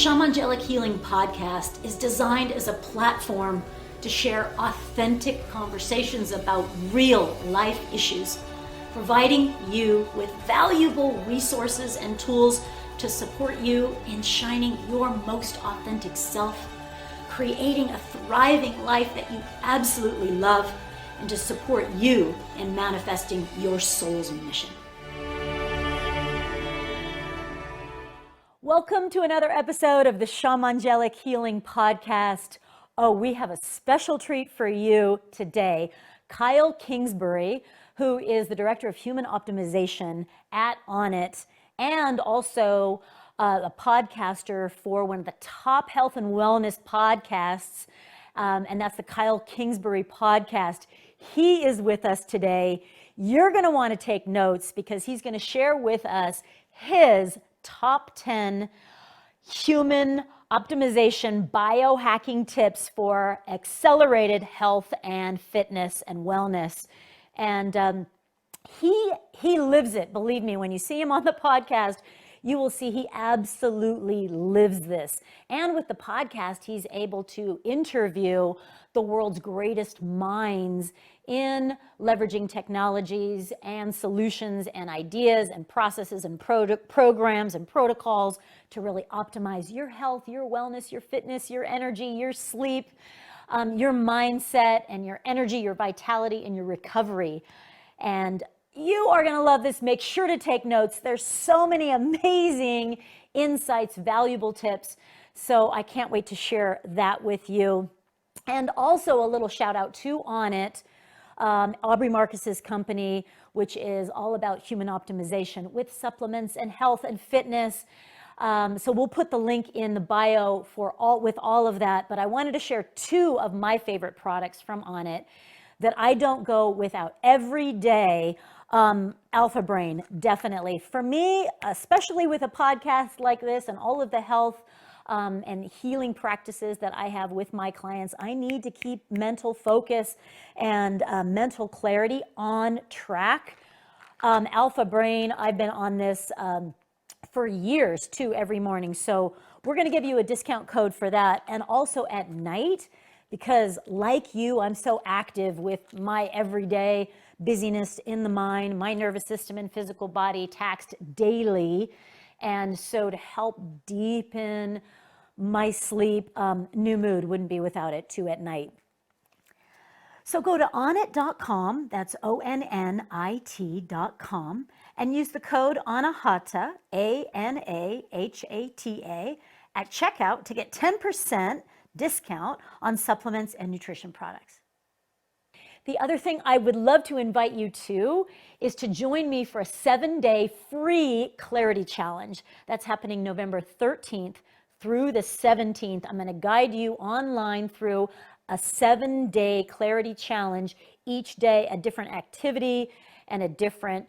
Shamangelic Healing Podcast is designed as a platform to share authentic conversations about real life issues, providing you with valuable resources and tools to support you in shining your most authentic self, creating a thriving life that you absolutely love, and to support you in manifesting your soul's mission. Welcome to another episode of the Shamangelic Healing Podcast. Oh, we have a special treat for you today. Kyle Kingsbury, who is the Director of Human Optimization at Onnit, and also a podcaster for one of the top health and wellness podcasts, and that's the Kyle Kingsbury podcast. He is with us today. You're going to want to take notes because he's going to share with us his top 10 human optimization biohacking tips for accelerated health and fitness and wellness. And he lives it. Believe me, when you see him on the podcast, you will see he absolutely lives this. And with the podcast, he's able to interview the world's greatest minds in leveraging technologies and solutions and ideas and processes and programs and protocols to really optimize your health, your wellness, your fitness, your energy, your sleep, your mindset and your energy, your vitality and your recovery. And you are going to love this. Make sure to take notes. There's so many amazing insights, valuable tips. So I can't wait to share that with you. And also a little shout out to Onnit, Aubrey Marcus's company, which is all about human optimization with supplements and health and fitness. So we'll put the link in the bio with all of that. But I wanted to share two of my favorite products from Onnit that I don't go without every day. Alpha Brain, definitely. For me, especially with a podcast like this and all of the health and healing practices that I have with my clients, I need to keep mental focus and mental clarity on track. Alpha Brain, I've been on this for years too, every morning. So we're going to give you a discount code for that. And also at night, because like you, I'm so active with my everyday busyness in the mind, my nervous system and physical body taxed daily. And so to help deepen my sleep, New Mood wouldn't be without it too at night. So go to onnit.com, that's ONNIT.com, and use the code Anahata, ANAHATA, at checkout to get 10% discount on supplements and nutrition products. The other thing I would love to invite you to is to join me for a 7-day free clarity challenge. That's happening November 13th through the 17th. I'm going to guide you online through a 7-day clarity challenge, each day a different activity and a different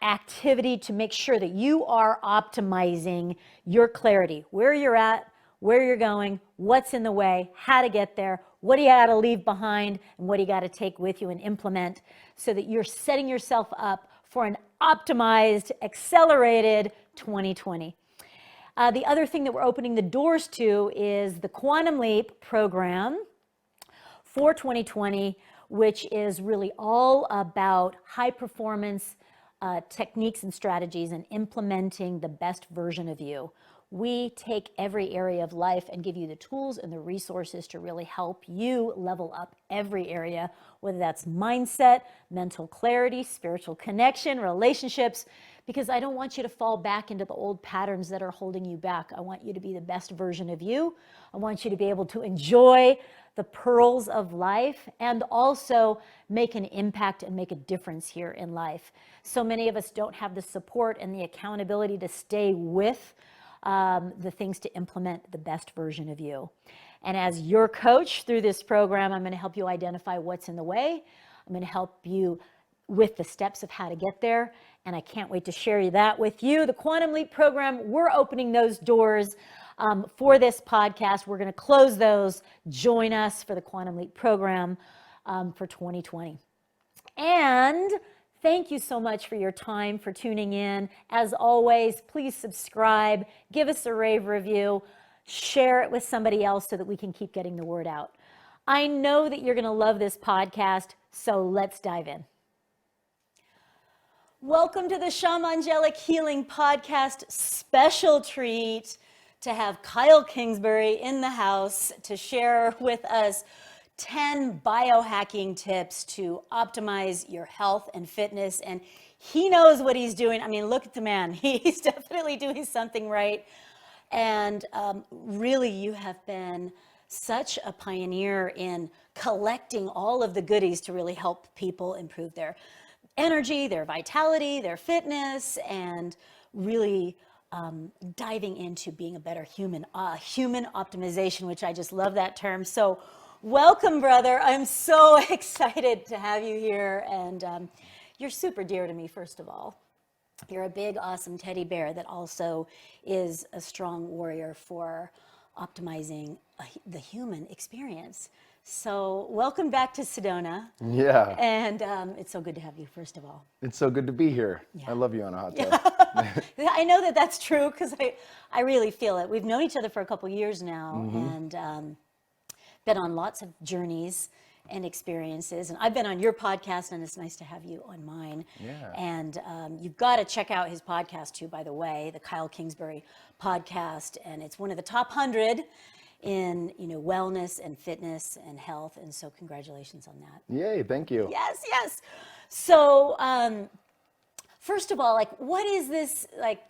activity to make sure that you are optimizing your clarity, where you're at, where you're going, what's in the way, how to get there, what do you got to leave behind, and what do you got to take with you and implement so that you're setting yourself up for an optimized, accelerated 2020. The other thing that we're opening the doors to is the Quantum Leap program for 2020, which is really all about high performance techniques and strategies and implementing the best version of you. We take every area of life and give you the tools and the resources to really help you level up every area, whether that's mindset, mental clarity, spiritual connection, relationships, because I don't want you to fall back into the old patterns that are holding you back. I want you to be the best version of you. I want you to be able to enjoy the pearls of life and also make an impact and make a difference here in life. So many of us don't have the support and the accountability to stay with the things to implement the best version of you. And as your coach through this program, I'm going to help you identify what's in the way. I'm going to help you with the steps of how to get there. And I can't wait to share that with you. The Quantum Leap program, we're opening those doors for this podcast. We're going to close those. Join us for the Quantum Leap program for 2020. And Thank you so much for your time, for tuning in. As always, please subscribe, give us a rave review, share it with somebody else so that we can keep getting the word out. I know that you're going to love this podcast, so let's dive in. Welcome to the Shamangelic Healing Podcast. Special treat to have Kyle Kingsbury in the house to share with us 10 biohacking tips to optimize your health and fitness. And he knows what he's doing. I mean, look at the man. He's definitely doing something right. And really, you have been such a pioneer in collecting all of the goodies to really help people improve their energy, their vitality, their fitness, and really diving into being a better human, human optimization, which I just love that term. So welcome, brother. I'm so excited to have you here. And you're super dear to me, first of all. You're a big, awesome teddy bear that also is a strong warrior for optimizing the human experience. So welcome back to Sedona. Yeah. And it's so good to have you, first of all. It's so good to be here. Yeah. I love you, Anahata. Yeah. I know that that's true because I really feel it. We've known each other for a couple years now and been on lots of journeys and experiences. And I've been on your podcast, and it's nice to have you on mine. Yeah. And you've got to check out his podcast too, by the way, the Kyle Kingsbury podcast. And it's one of the top 100 in wellness and fitness and health, and so congratulations on that. Yay, thank you. Yes. So first of all, like, what is this, like,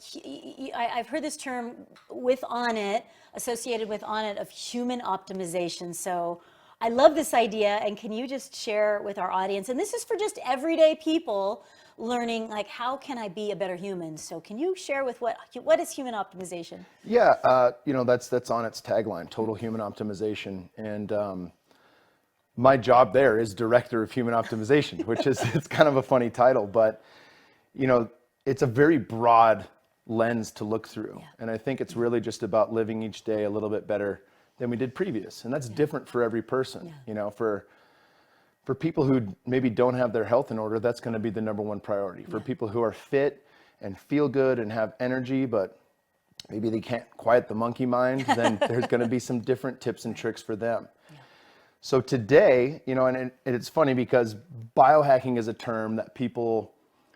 I've heard this term with Onnit, associated with Onnit, of human optimization. So I love this idea, and can you just share with our audience, and this is for just everyday people learning, like, how can I be a better human? So can you share with what is human optimization? Yeah, that's Onnit's tagline, total human optimization. And my job there is director of human optimization, which is, it's kind of a funny title, but it's a very broad lens to look through. Yeah. And I think it's really just about living each day a little bit better than we did previous. And that's different for every person. Yeah. For people who maybe don't have their health in order, that's going to be the number one priority. For people who are fit and feel good and have energy, but maybe they can't quiet the monkey mind, then there's going to be some different tips and tricks for them. Yeah. So today, and it's funny because biohacking is a term that people,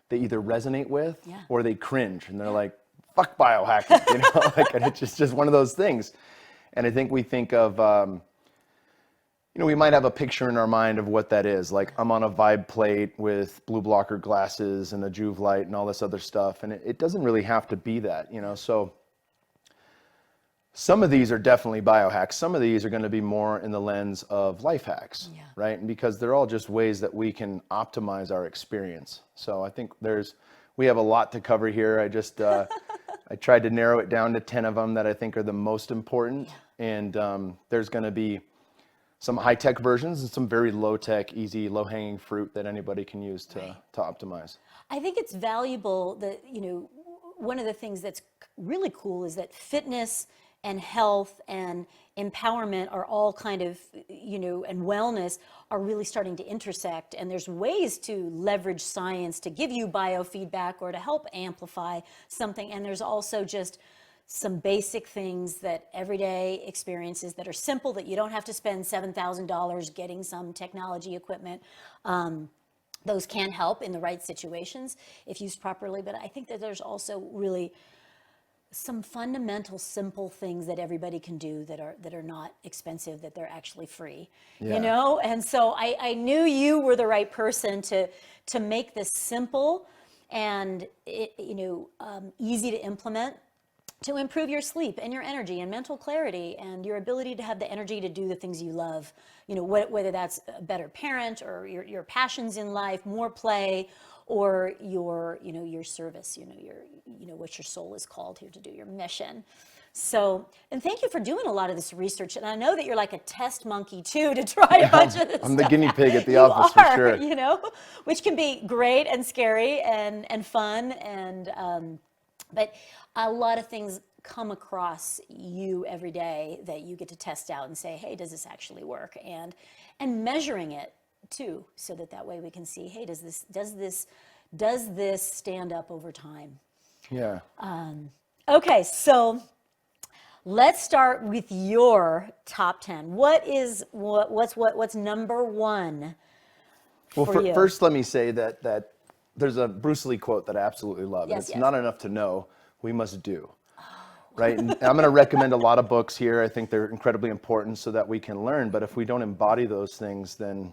they either resonate with or they cringe, and they're like, fuck biohacking, and it's just one of those things. And I think we think of, we might have a picture in our mind of what that is. Like, I'm on a vibe plate with blue blocker glasses and a Juve light and all this other stuff. And it doesn't really have to be that, So some of these are definitely biohacks. Some of these are going to be more in the lens of life hacks, right? And because they're all just ways that we can optimize our experience. So I think we have a lot to cover here. I tried to narrow it down to 10 of them that I think are the most important. And there's going to be some high-tech versions and some very low-tech, easy, low-hanging fruit that anybody can use to optimize. I think it's valuable that, one of the things that's really cool is that fitness and health and empowerment are all kind of, and wellness are really starting to intersect. And there's ways to leverage science to give you biofeedback or to help amplify something. And there's also just some basic things that everyday experiences that are simple, that you don't have to spend $7,000 getting some technology equipment. Those can help in the right situations if used properly. But I think that there's also really some fundamental, simple things that everybody can do that are not expensive, that they're actually free, And so I knew you were the right person to make this simple and easy to implement, to improve your sleep and your energy and mental clarity and your ability to have the energy to do the things you love, whether that's a better parent or your passions in life, more play, or your service, what your soul is called here to do, your mission. So, and thank you for doing a lot of this research. And I know that you're like a test monkey too, to try a bunch of this I'm the guinea pig at the you office are, for sure. Which can be great and scary and fun. And, but a lot of things come across you every day that you get to test out and say, hey, does this actually work? And measuring it too, so that way we can see, hey, does this Does this stand up over time? Yeah. Okay, so let's start with your top 10. What's number one Well, for you? first, let me say that there's a Bruce Lee quote that I absolutely love. And Yes, it's yes. not enough to know, we must do. Right? And I'm going to recommend a lot of books here. I think they're incredibly important so that we can learn. But if we don't embody those things, then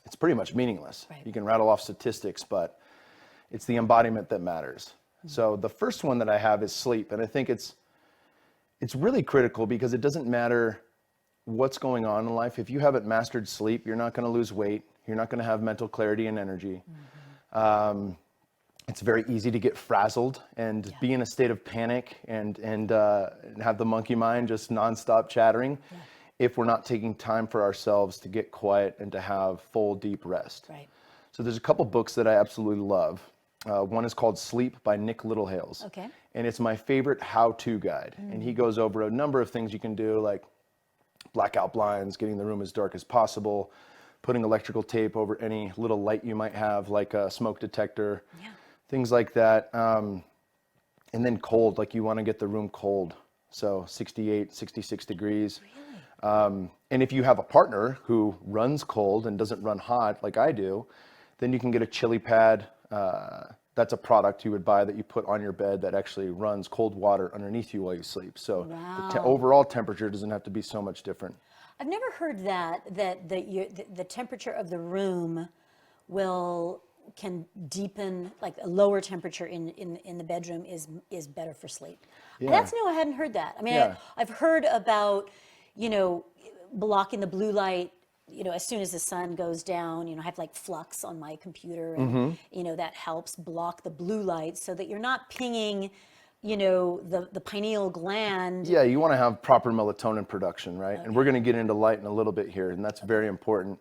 it's pretty much meaningless. Right. You can rattle off statistics, but it's the embodiment that matters. So the first one that I have is sleep. And I think it's really critical because it doesn't matter what's going on in life. If you haven't mastered sleep, you're not going to lose weight. You're not going to have mental clarity and energy. It's very easy to get frazzled and be in a state of panic and have the monkey mind just nonstop chattering if we're not taking time for ourselves to get quiet and to have full, deep rest. Right. So there's a couple books that I absolutely love. One is called Sleep by Nick Littlehales. Okay. And it's my favorite how-to guide. And he goes over a number of things you can do, like blackout blinds, getting the room as dark as possible, putting electrical tape over any little light you might have, like a smoke detector, things like that. And then cold, like you want to get the room cold. So 68, 66 degrees. Really? And if you have a partner who runs cold and doesn't run hot like I do, then you can get a chili pad. That's a product you would buy that you put on your bed that actually runs cold water underneath you while you sleep. So the overall temperature doesn't have to be so much different. I've never heard that the temperature of the room can deepen, like a lower temperature in the bedroom is better for sleep. Yeah. That's new. I hadn't heard that. I mean, I've heard about, blocking the blue light, as soon as the sun goes down. I have like flux on my computer and, that helps block the blue light so that you're not pinging, the pineal gland. Yeah, you want to have proper melatonin production, right? Okay. And we're going to get into light in a little bit here, and that's very important.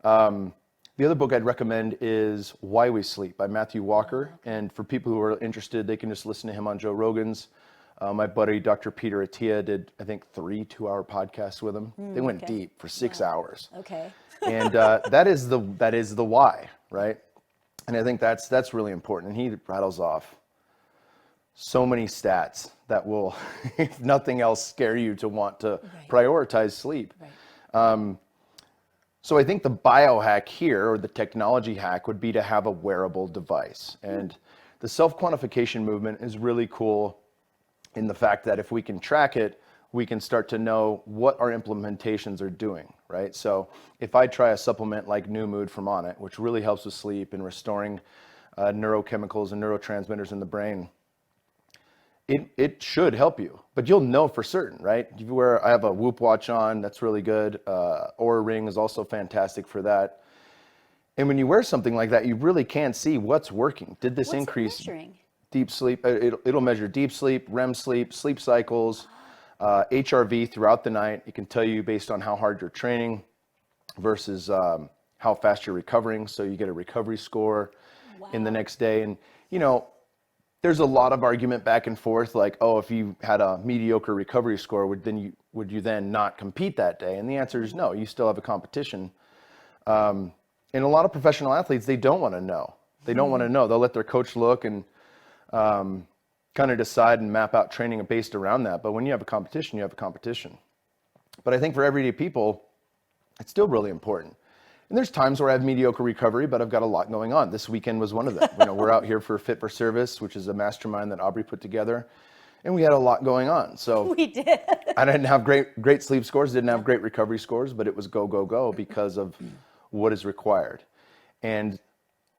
The other book I'd recommend is Why We Sleep by Matthew Walker. And for people who are interested, they can just listen to him on Joe Rogan's. My buddy, Dr. Peter Attia, did, I think, 3 2-hour podcasts with him. They went deep for 6 hours. Okay. And that is the why, right? And I think that's really important. And he rattles off so many stats that will, if nothing else, scare you to want to prioritize sleep. Right. So I think the biohack here, or the technology hack, would be to have a wearable device. And the self-quantification movement is really cool in the fact that if we can track it, we can start to know what our implementations are doing, right? So if I try a supplement like New Mood from Onnit, which really helps with sleep and restoring neurochemicals and neurotransmitters in the brain, it should help you, but you'll know for certain, right? I have a Whoop watch on, that's really good. Oura Ring is also fantastic for that. And when you wear something like that, you really can see what's working. Did this increase deep sleep? It'll measure deep sleep, REM sleep, sleep cycles, HRV throughout the night. It can tell you based on how hard you're training versus how fast you're recovering. So you get a recovery score in the next day. And, there's a lot of argument back and forth, like, oh, if you had a mediocre recovery score, would you then not compete that day? And the answer is no, you still have a competition. And a lot of professional athletes, they don't want to know. They don't want to know. They'll let their coach look and kind of decide and map out training based around that. But when you have a competition, you have a competition. But I think for everyday people, it's still really important. And there's times where I have mediocre recovery, but I've got a lot going on. This weekend was one of them. We're out here for Fit for Service, which is a mastermind that Aubrey put together, and we had a lot going on. So we did. I didn't have great sleep scores, didn't have great recovery scores, but it was go, go, go because of what is required. And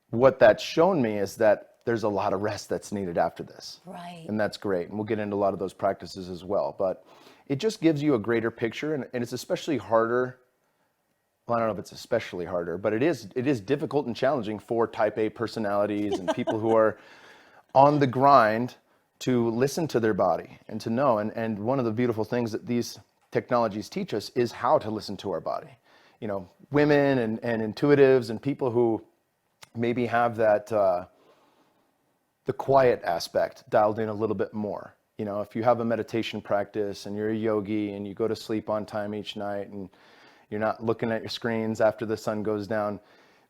what that's shown me is that there's a lot of rest that's needed after this. Right. And that's great. And we'll get into a lot of those practices as well. But it just gives you a greater picture, and it's especially harder. Well, I don't know if it's especially harder, but it is difficult and challenging for type A personalities and people who are on the grind to listen to their body and to know. And one of the beautiful things that these technologies teach us is how to listen to our body. Women and intuitives and people who maybe have that, the quiet aspect dialed in a little bit more. If you have a meditation practice and you're a yogi and you go to sleep on time each night and you're not looking at your screens after the sun goes down,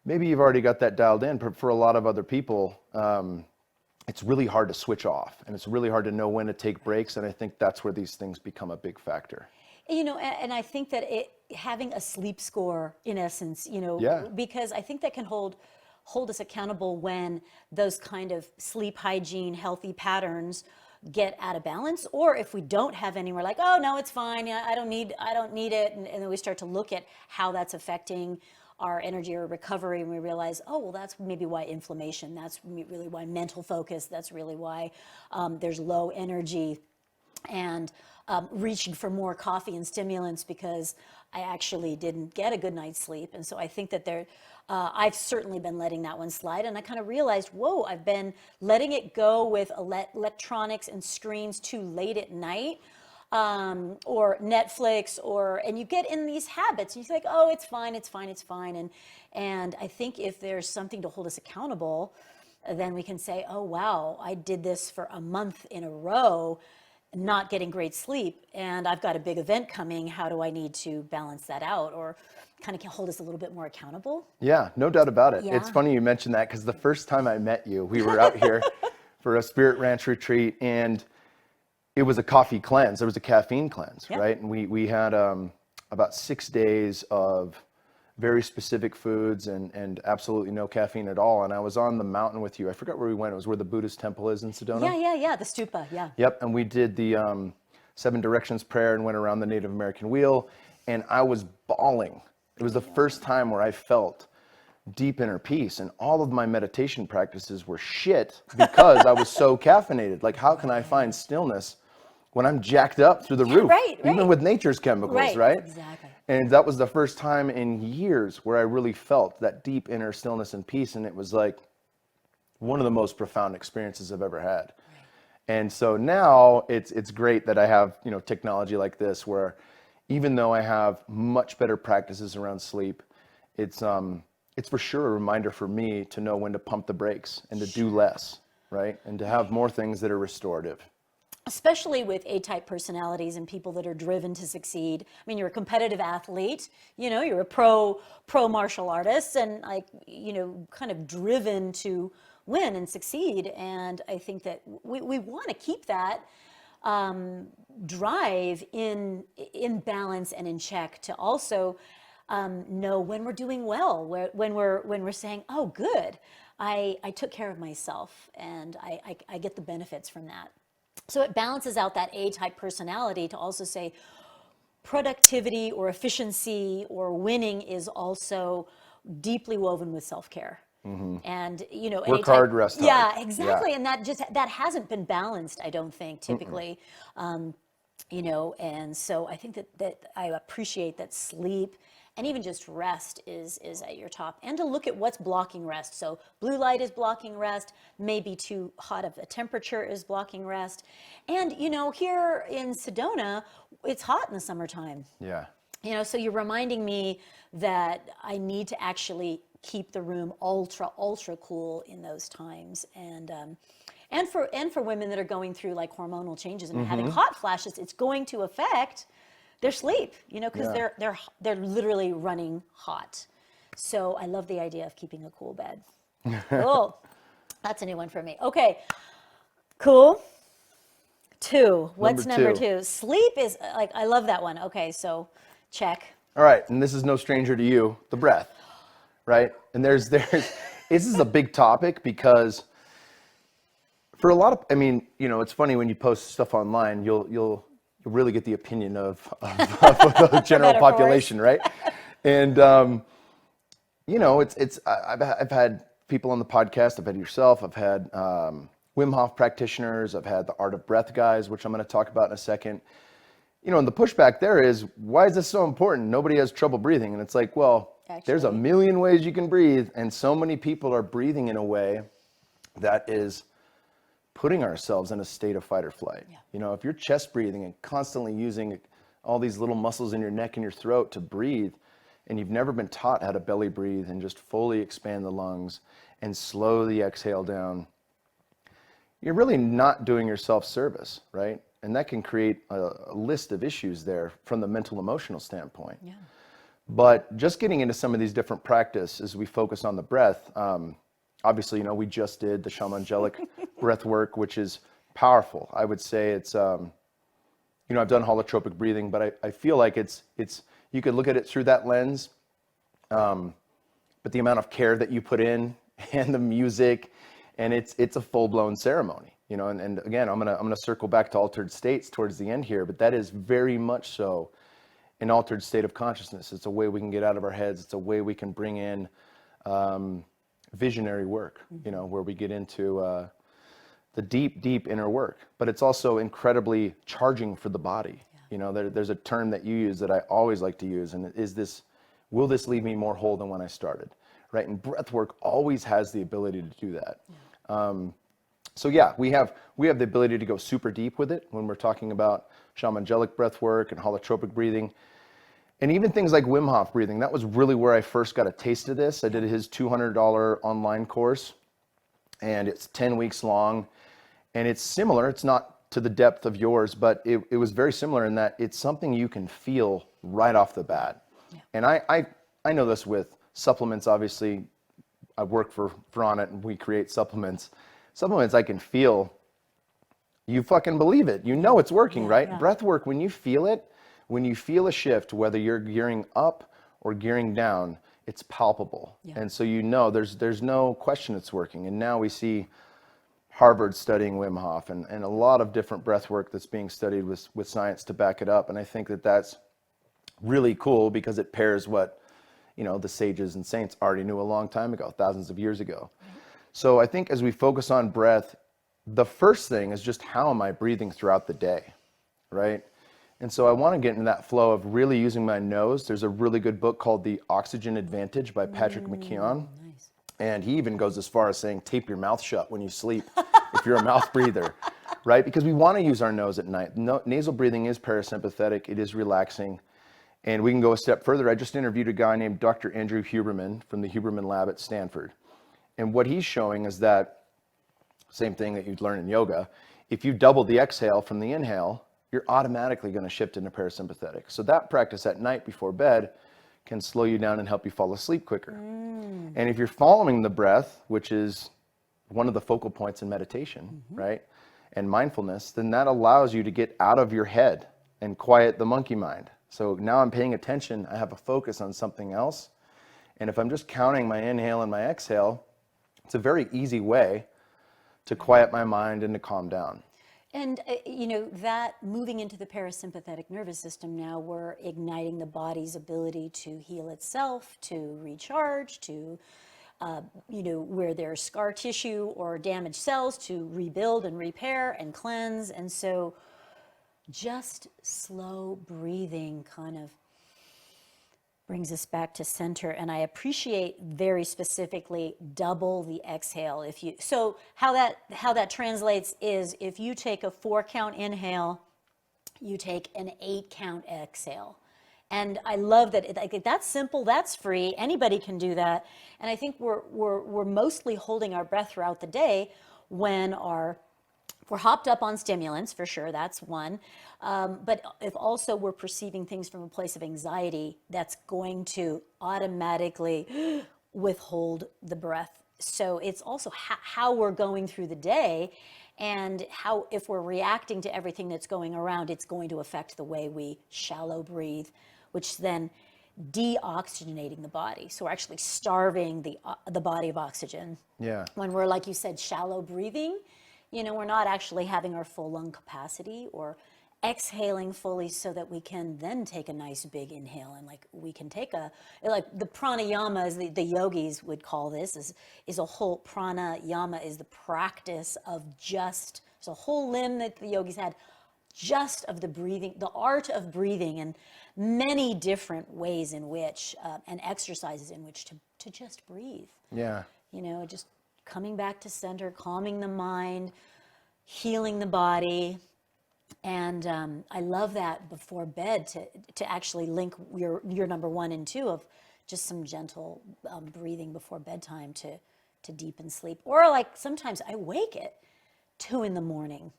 maybe you've already got that dialed in, but for a lot of other people, it's really hard to switch off, and it's really hard to know when to take breaks. And I think that's where these things become a big factor. You know, and I think that having a sleep score, in essence, you know, Yeah. because I think that can hold us accountable when those kind of sleep hygiene, healthy patterns get out of balance, or if we don't have any, we're like, oh no, it's fine. Yeah, I don't need it, and then we start to look at how that's affecting our energy or recovery, and we realize, oh, well, that's maybe why inflammation, that's really why mental focus, that's really why there's low energy, and reaching for more coffee and stimulants because I actually didn't get a good night's sleep. And so I think that I've certainly been letting that one slide, and I kind of realized, whoa, I've been letting it go with electronics and screens too late at night. Or Netflix, and you get in these habits, and you think, oh, it's fine, and I think if there's something to hold us accountable, then we can say, oh wow, I did this for a month in a row, not getting great sleep, and I've got a big event coming. How do I need to balance that out, or kind of hold us a little bit more accountable? Yeah, no doubt about it. Yeah. It's funny you mentioned that, because the first time I met you, we were out here for a Spirit Ranch retreat, and it was a coffee cleanse. There was a caffeine cleanse, Yep. right? And we had about 6 days of very specific foods and absolutely no caffeine at all. And I was on the mountain with you. I forgot where we went. It was where the Buddhist temple is in Sedona. Yeah, the stupa, yeah. Yep, and we did the 7 directions prayer and went around the Native American wheel, and I was bawling. It was the first time where I felt deep inner peace, and all of my meditation practices were shit because I was so caffeinated. Like, how can I find stillness when I'm jacked up through the roof, right. even with nature's chemicals, right? Exactly. And that was the first time in years where I really felt that deep inner stillness and peace, and it was like one of the most profound experiences I've ever had. Right. And so now it's great that I have, you know, technology like this, where even though I have much better practices around sleep, it's for sure a reminder for me to know when to pump the brakes and to do less, right? And to have more things that are restorative. Especially with A-type personalities and people that are driven to succeed. I mean, you're a competitive athlete, you know, you're a pro martial artist, and like, you know, kind of driven to win and succeed. And I think that we want to keep that drive in balance and in check, to also know when we're doing well, when we're saying, oh, good, I took care of myself, and I get the benefits from that. So it balances out that A-type personality to also say productivity or efficiency or winning is also deeply woven with self-care. Mm-hmm. And, you know, work hard, rest hard. Yeah, exactly. Yeah. And that hasn't been balanced, I don't think, typically. You know, and so I think that I appreciate that sleep and even just rest is at your top, and to look at what's blocking rest. So blue light is blocking rest, maybe too hot of a temperature is blocking rest. And, you know, here in Sedona, it's hot in the summertime. Yeah. You know, so you're reminding me that I need to actually keep the room ultra cool in those times. And for women that are going through like hormonal changes and having hot flashes, it's going to affect their sleep, you know, because they're literally running hot. So I love the idea of keeping a cool bed. Cool. That's a new one for me. Okay. Cool. 2. What's number 2? Sleep is like, I love that one. Okay, so check. All right, and this is no stranger to you, the breath, right? And there's this is a big topic, because for a lot of, I mean, you know, it's funny when you post stuff online, you'll really get the opinion of the general population, right? And you know, I've had people on the podcast, I've had yourself, I've had Wim Hof practitioners, I've had the Art of Breath guys, which I'm going to talk about in a second. You know, and the pushback there is, why is this so important? Nobody has trouble breathing. And it's like, well, there's a million ways you can breathe, and so many people are breathing in a way that is putting ourselves in a state of fight or flight. Yeah. You know, if you're chest breathing and constantly using all these little muscles in your neck and your throat to breathe, and you've never been taught how to belly breathe and just fully expand the lungs and slow the exhale down, you're really not doing yourself service, right? And that can create a list of issues there from the mental emotional standpoint. Yeah. But just getting into some of these different practices, we focus on the breath. Obviously, we just did the Shamangelic breath work, which is powerful. I would say it's, I've done holotropic breathing, but I feel like it's you could look at it through that lens. But the amount of care that you put in and the music, and it's a full-blown ceremony, and again, I'm gonna circle back to altered states towards the end here, but that is very much so an altered state of consciousness. It's a way we can get out of our heads. It's a way we can bring in visionary work, where we get into the deep inner work. But it's also incredibly charging for the body. Yeah. There's a term that you use that I always like to use, and will this leave me more whole than when I started, right? And breath work always has the ability to do that. Yeah. We have the ability to go super deep with it when we're talking about Shamangelic breath work and holotropic breathing. And even things like Wim Hof breathing, that was really where I first got a taste of this. I did his $200 online course, and it's 10 weeks long. And it's similar. It's not to the depth of yours, but it was very similar in that it's something you can feel right off the bat. Yeah. And I know this with supplements. Obviously, I work for Onnit, and we create supplements. Supplements I can feel. You fucking believe it. It's working, right? Yeah. Breath work, when you feel it, when you feel a shift, whether you're gearing up or gearing down, it's palpable. Yeah. And so there's no question it's working. And now we see Harvard studying Wim Hof and a lot of different breath work that's being studied with science to back it up. And I think that's really cool because it pairs what, the sages and saints already knew a long time ago, thousands of years ago. Mm-hmm. So I think as we focus on breath, the first thing is just how am I breathing throughout the day, right? And so I want to get into that flow of really using my nose. There's a really good book called The Oxygen Advantage by Patrick McKeown. Nice. And he even goes as far as saying, tape your mouth shut when you sleep if you're a mouth breather, right? Because we want to use our nose at night. Nasal breathing is parasympathetic. It is relaxing. And we can go a step further. I just interviewed a guy named Dr. Andrew Huberman from the Huberman Lab at Stanford. And what he's showing is that same thing that you'd learn in yoga. If you double the exhale from the inhale, you're automatically going to shift into parasympathetic. So that practice at night before bed can slow you down and help you fall asleep quicker. Mm. And if you're following the breath, which is one of the focal points in meditation, mm-hmm. right, and mindfulness, then that allows you to get out of your head and quiet the monkey mind. So now I'm paying attention, I have a focus on something else. And if I'm just counting my inhale and my exhale, it's a very easy way to quiet my mind and to calm down. And, that moving into the parasympathetic nervous system now, we're igniting the body's ability to heal itself, to recharge, to, where there's scar tissue or damaged cells, to rebuild and repair and cleanse. And so just slow breathing kind of brings us back to center. And I appreciate very specifically double the exhale. So how that translates is if you take a 4-count inhale, you take an 8-count exhale. And I love that. That's simple. That's free. Anybody can do that. And I think we're mostly holding our breath throughout the day when we're hopped up on stimulants, for sure, that's one. But if also we're perceiving things from a place of anxiety, that's going to automatically withhold the breath. So it's also how we're going through the day, and how, if we're reacting to everything that's going around, it's going to affect the way we shallow breathe, which then deoxygenating the body. So we're actually starving the body of oxygen. Yeah. When we're, like you said, shallow breathing, we're not actually having our full lung capacity or exhaling fully so that we can then take a nice big inhale. And we can take the pranayama, as the yogis would call this, is a whole, pranayama is the practice of it's a whole limb that the yogis had, just of the breathing, the art of breathing, and many different ways in which, and exercises in which to just breathe. Yeah. Just coming back to center, calming the mind, healing the body. And I love that before bed to actually link your number 1 and 2 of just some gentle breathing before bedtime to deepen sleep. Or sometimes I wake at 2 in the morning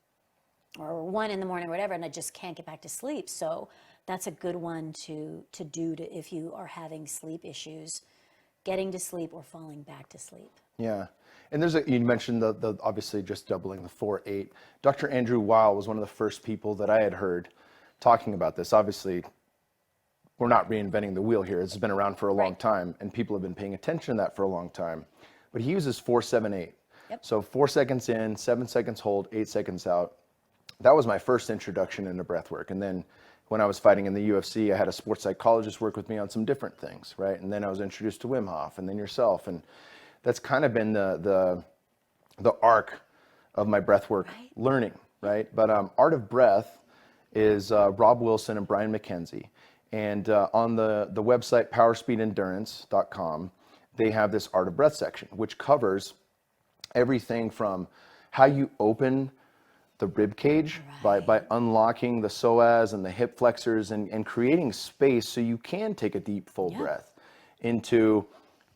or 1 in the morning, whatever, and I just can't get back to sleep. So that's a good one to do if you are having sleep issues, getting to sleep or falling back to sleep. Yeah. And you mentioned the obviously just doubling the 4-8. Dr. Andrew Weil was one of the first people that I had heard talking about this. Obviously, we're not reinventing the wheel here. It's been around for a long time, and people have been paying attention to that for a long time. But he uses 4-7-8. Yep. So 4 seconds in, 7 seconds hold, 8 seconds out. That was my first introduction into breath work. And then when I was fighting in the UFC, I had a sports psychologist work with me on some different things, right? And then I was introduced to Wim Hof and then yourself. And that's kind of been the arc of my breathwork learning, right? But Art of Breath is Rob Wilson and Brian McKenzie. And on the website powerspeedendurance.com, they have this Art of Breath section, which covers everything from how you open the rib cage by unlocking the psoas and the hip flexors and creating space so you can take a deep, full breath, into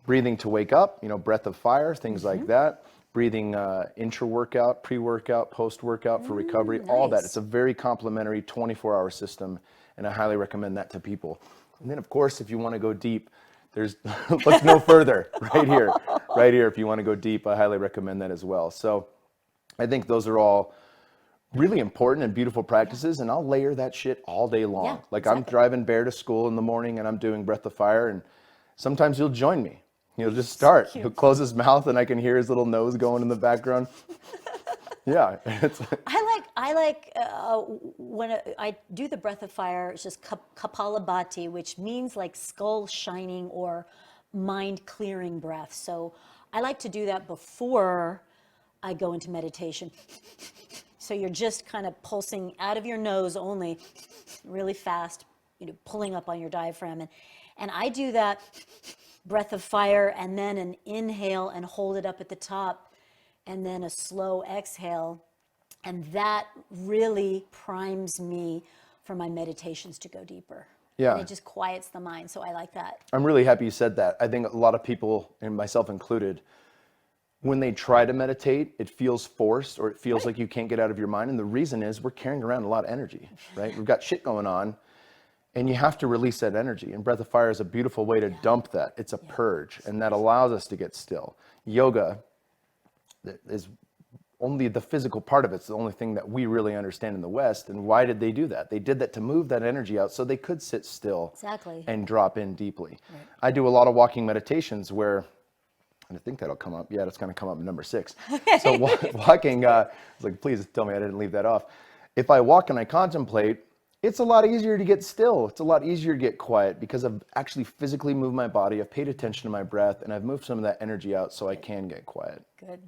breathing to wake up, breath of fire, things like that, breathing intra-workout, pre-workout, post-workout for recovery, all that. It's a very complimentary 24-hour system, and I highly recommend that to people. And then, of course, if you want to go deep, let's no further, right here. If you want to go deep, I highly recommend that as well. So I think those are all really important and beautiful practices, and I'll layer that shit all day long. Yeah, like I'm driving Bear to school in the morning and I'm doing breath of fire, and sometimes you'll join me. He'll just start. He'll close his mouth and I can hear his little nose going in the background. Yeah. I like when I do the breath of fire, it's just Kapalabhati, which means like skull shining or mind clearing breath. So I like to do that before I go into meditation. So you're just kind of pulsing out of your nose only, really fast, pulling up on your diaphragm. And I do that breath of fire and then an inhale and hold it up at the top and then a slow exhale. And that really primes me for my meditations to go deeper. Yeah. And it just quiets the mind. So I like that. I'm really happy you said that. I think a lot of people, and myself included, when they try to meditate, it feels forced or it feels like you can't get out of your mind. And the reason is we're carrying around a lot of energy, right? We've got shit going on and you have to release that energy. And breath of fire is a beautiful way to dump that. It's a purge, and that allows us to get still. Yoga is only the physical part of it. It's the only thing that we really understand in the West. And why did they do that? They did that to move that energy out so they could sit still and drop in deeply. Right. I do a lot of walking meditations where, and I think that'll come up. Yeah, it's going to come up in number 6. So walking, it's like, please tell me I didn't leave that off. If I walk and I contemplate, it's a lot easier to get still. It's a lot easier to get quiet because I've actually physically moved my body. I've paid attention to my breath, and I've moved some of that energy out so I can get quiet. Good.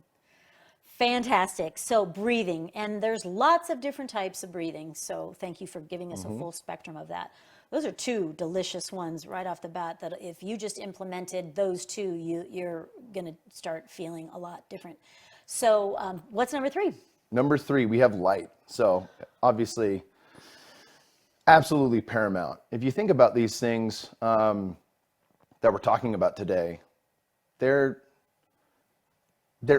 Fantastic. So breathing, and there's lots of different types of breathing. So thank you for giving us a full spectrum of that. Those are 2 delicious ones right off the bat that if you just implemented those 2, you're going to start feeling a lot different. So what's number 3? Number 3, we have light. So obviously, absolutely paramount. If you think about these things that we're talking about today, they're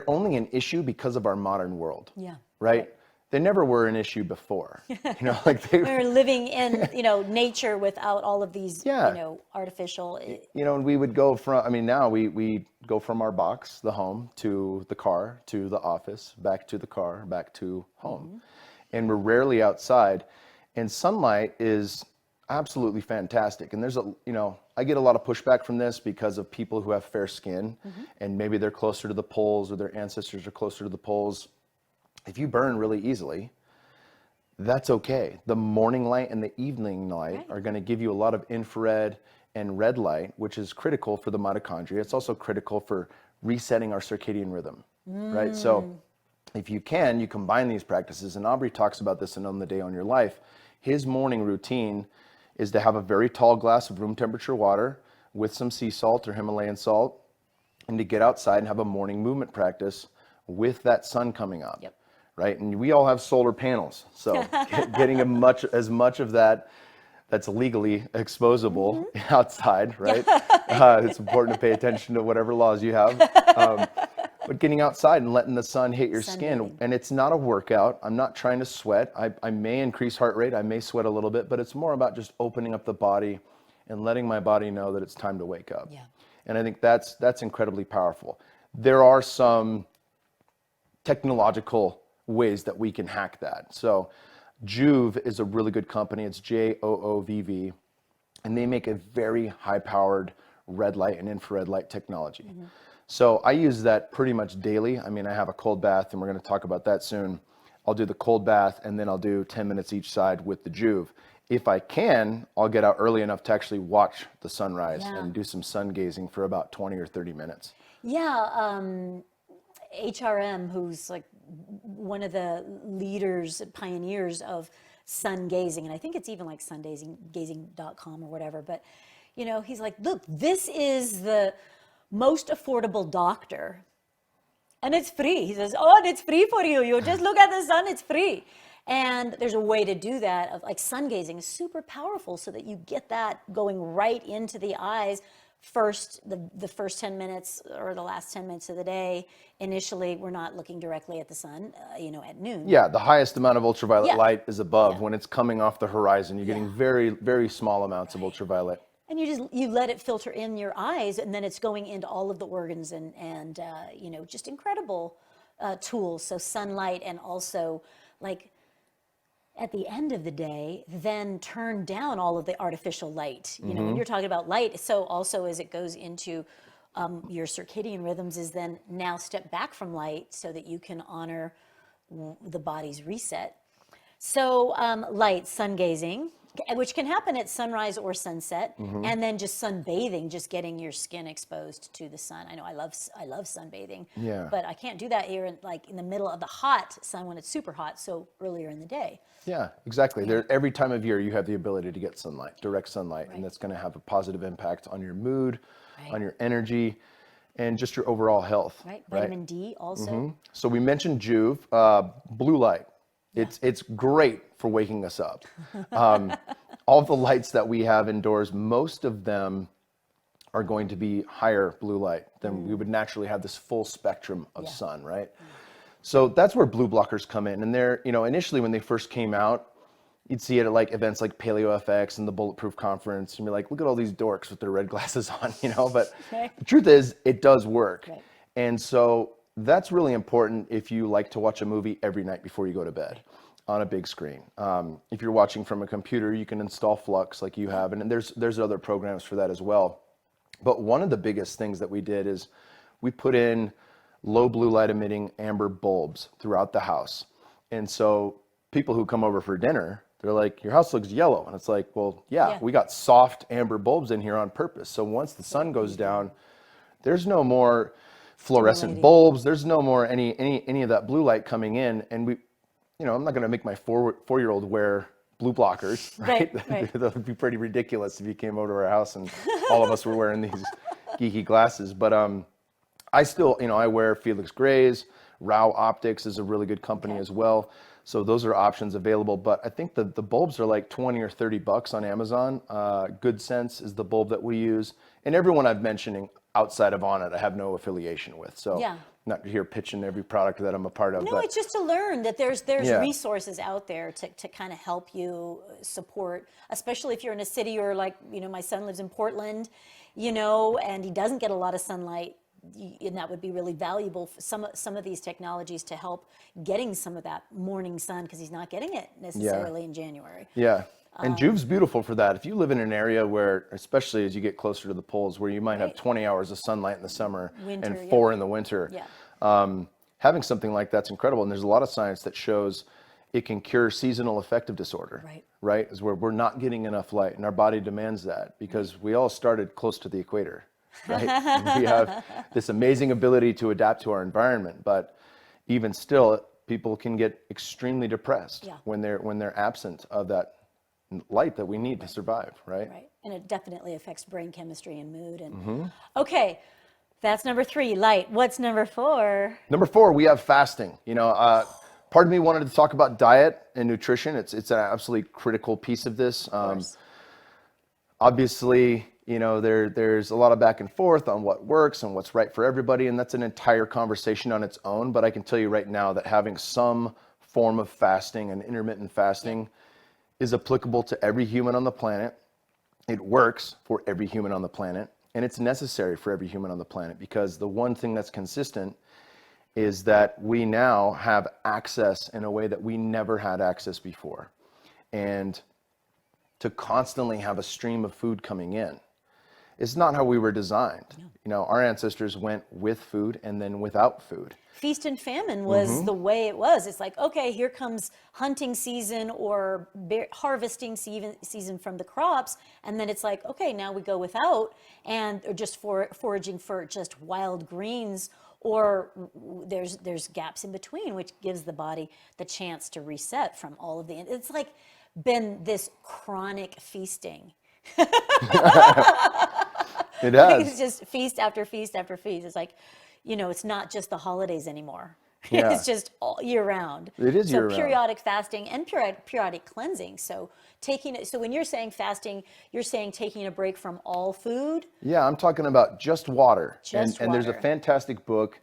only an issue because of our modern world. Yeah. Right? They never were an issue before. We're living in, nature without all of these, artificial. And we would go from, now we go from our box, the home, to the car, to the office, back to the car, back to home. And we're rarely outside. And sunlight is absolutely fantastic. And there's I get a lot of pushback from this because of people who have fair skin and maybe they're closer to the poles or their ancestors are closer to the poles. If you burn really easily, that's okay. The morning light and the evening light are going to give you a lot of infrared and red light, which is critical for the mitochondria. It's also critical for resetting our circadian rhythm, right? So if you can, you combine these practices, and Aubrey talks about this in On the Day on Your Life. His morning routine is to have a very tall glass of room temperature water with some sea salt or Himalayan salt, and to get outside and have a morning movement practice with that sun coming up. Yep. Right? And we all have solar panels. So getting as much of that that's legally exposable outside, right? It's important to pay attention to whatever laws you have. but getting outside and letting the sun hit your skin. Sunbathing. And it's not a workout. I'm not trying to sweat. I may increase heart rate. I may sweat a little bit, but it's more about just opening up the body and letting my body know that it's time to wake up. Yeah. And I think that's incredibly powerful. There are some technological ways that we can hack that. So Joovv is a really good company. It's Joovv, and they make a very high-powered red light and infrared light technology. Mm-hmm. So I use that pretty much daily. I mean, I have a cold bath, and we're going to talk about that soon. I'll do the cold bath, and then I'll do 10 minutes each side with the Joovv. If I can, I'll get out early enough to actually watch the sunrise and do some sun gazing for about 20 or 30 minutes. Yeah, HRM, who's like one of the leaders, pioneers of sun gazing, and I think it's even like sungazing.com or whatever, but you know, he's like, look, this is the most affordable doctor, and it's free. He says, oh, and it's free for you. You just look at the sun, it's free. And there's a way to do that, of like sun gazing is super powerful, so that you get that going right into the eyes first, the first 10 minutes or the last 10 minutes of the day. Initially, we're not looking directly at the sun, you know, at noon. Yeah, the highest amount of ultraviolet light is above. When it's coming off the horizon, you're getting very, very small amounts of ultraviolet. And you let it filter in your eyes, and then it's going into all of the organs, and you know, just incredible tools. So sunlight, and also like at the end of the day, then turn down all of the artificial light. You know, when you're talking about light, so also as it goes into your circadian rhythms, is then now step back from light so that you can honor the body's reset. So light, sun gazing, which can happen at sunrise or sunset, and then just sunbathing, just getting your skin exposed to the sun. I know I love sunbathing, but I can't do that here in the middle of the hot sun when it's super hot, so earlier in the day. Yeah, exactly. Every time of year you have the ability to get sunlight, direct sunlight, and that's going to have a positive impact on your mood, on your energy, and just your overall health. Right, vitamin D also. So we mentioned Joovv, blue light. It's great for waking us up. All the lights that we have indoors, most of them are going to be higher blue light than we would naturally have, this full spectrum of sun, right? So that's where blue blockers come in. And they're, you know, initially when they first came out, you'd see it at like events like Paleo FX and the Bulletproof Conference, and you're like, look at all these dorks with their red glasses on, you know, but the truth is it does work. And so that's really important if you like to watch a movie every night before you go to bed on a big screen. If you're watching from a computer, you can install Flux like you have, and there's other programs for that as well. But one of the biggest things that we did is we put in low blue light emitting amber bulbs throughout the house. And so people who come over for dinner, they're like, your house looks yellow. And it's like, well, we got soft amber bulbs in here on purpose. So once the sun goes down, there's no more fluorescent bulbs. There's no more any of that blue light coming in. And we, you know, I'm not going to make my four-year-old wear blue blockers, right? That would be pretty ridiculous if you came over to our house and all of us were wearing these geeky glasses. But I still, you know, I wear Felix Gray's. Rao Optics is a really good company as well. So those are options available. But I think the bulbs are like 20 or 30 bucks on Amazon. Good Sense is the bulb that we use. And everyone I'm mentioning outside of Onnit, I have no affiliation with. So not here pitching every product that I'm a part of. No, but it's just to learn that there's resources out there to kind of help you support, especially if you're in a city, or like, you know, my son lives in Portland, you know, and he doesn't get a lot of sunlight. And that would be really valuable for some of these technologies to help getting some of that morning sun, because he's not getting it necessarily in January. And Joovv's beautiful for that. If you live in an area where, especially as you get closer to the poles, where you might have 20 hours of sunlight in the summer and 4 in the winter, having something like that's incredible. And there's a lot of science that shows it can cure seasonal affective disorder, right? Is where we're not getting enough light, and our body demands that, because we all started close to the equator, right? We have this amazing ability to adapt to our environment, but even still, people can get extremely depressed when they're absent of that light that we need to survive, right? And it definitely affects brain chemistry and mood. And okay, that's number 3, light. What's number 4? Number 4, we have fasting. You know, part of me wanted to talk about diet and nutrition. It's an absolutely critical piece of this. Obviously, There's a lot of back and forth on what works and what's right for everybody, and that's an entire conversation on its own. But I can tell you right now that having some form of fasting and intermittent fasting is applicable to every human on the planet. It works for every human on the planet, and it's necessary for every human on the planet, because the one thing that's consistent is that we now have access in a way that we never had access before. And to constantly have a stream of food coming in, it's not how we were designed. Our ancestors went with food and then without food. Feast and famine was the way it was. It's like, okay, here comes hunting season or harvesting season from the crops. And then it's like, okay, now we go without, or just foraging for just wild greens, or there's gaps in between, which gives the body the chance to reset from all of it's like been this chronic feasting. It has. It's just feast after feast after feast. It's like, it's not just the holidays anymore. Yeah. It's just all year round. It is year round. So periodic fasting and periodic cleansing. So so when you're saying fasting, you're saying taking a break from all food? Yeah, I'm talking about just water. Just and there's a water. fantastic book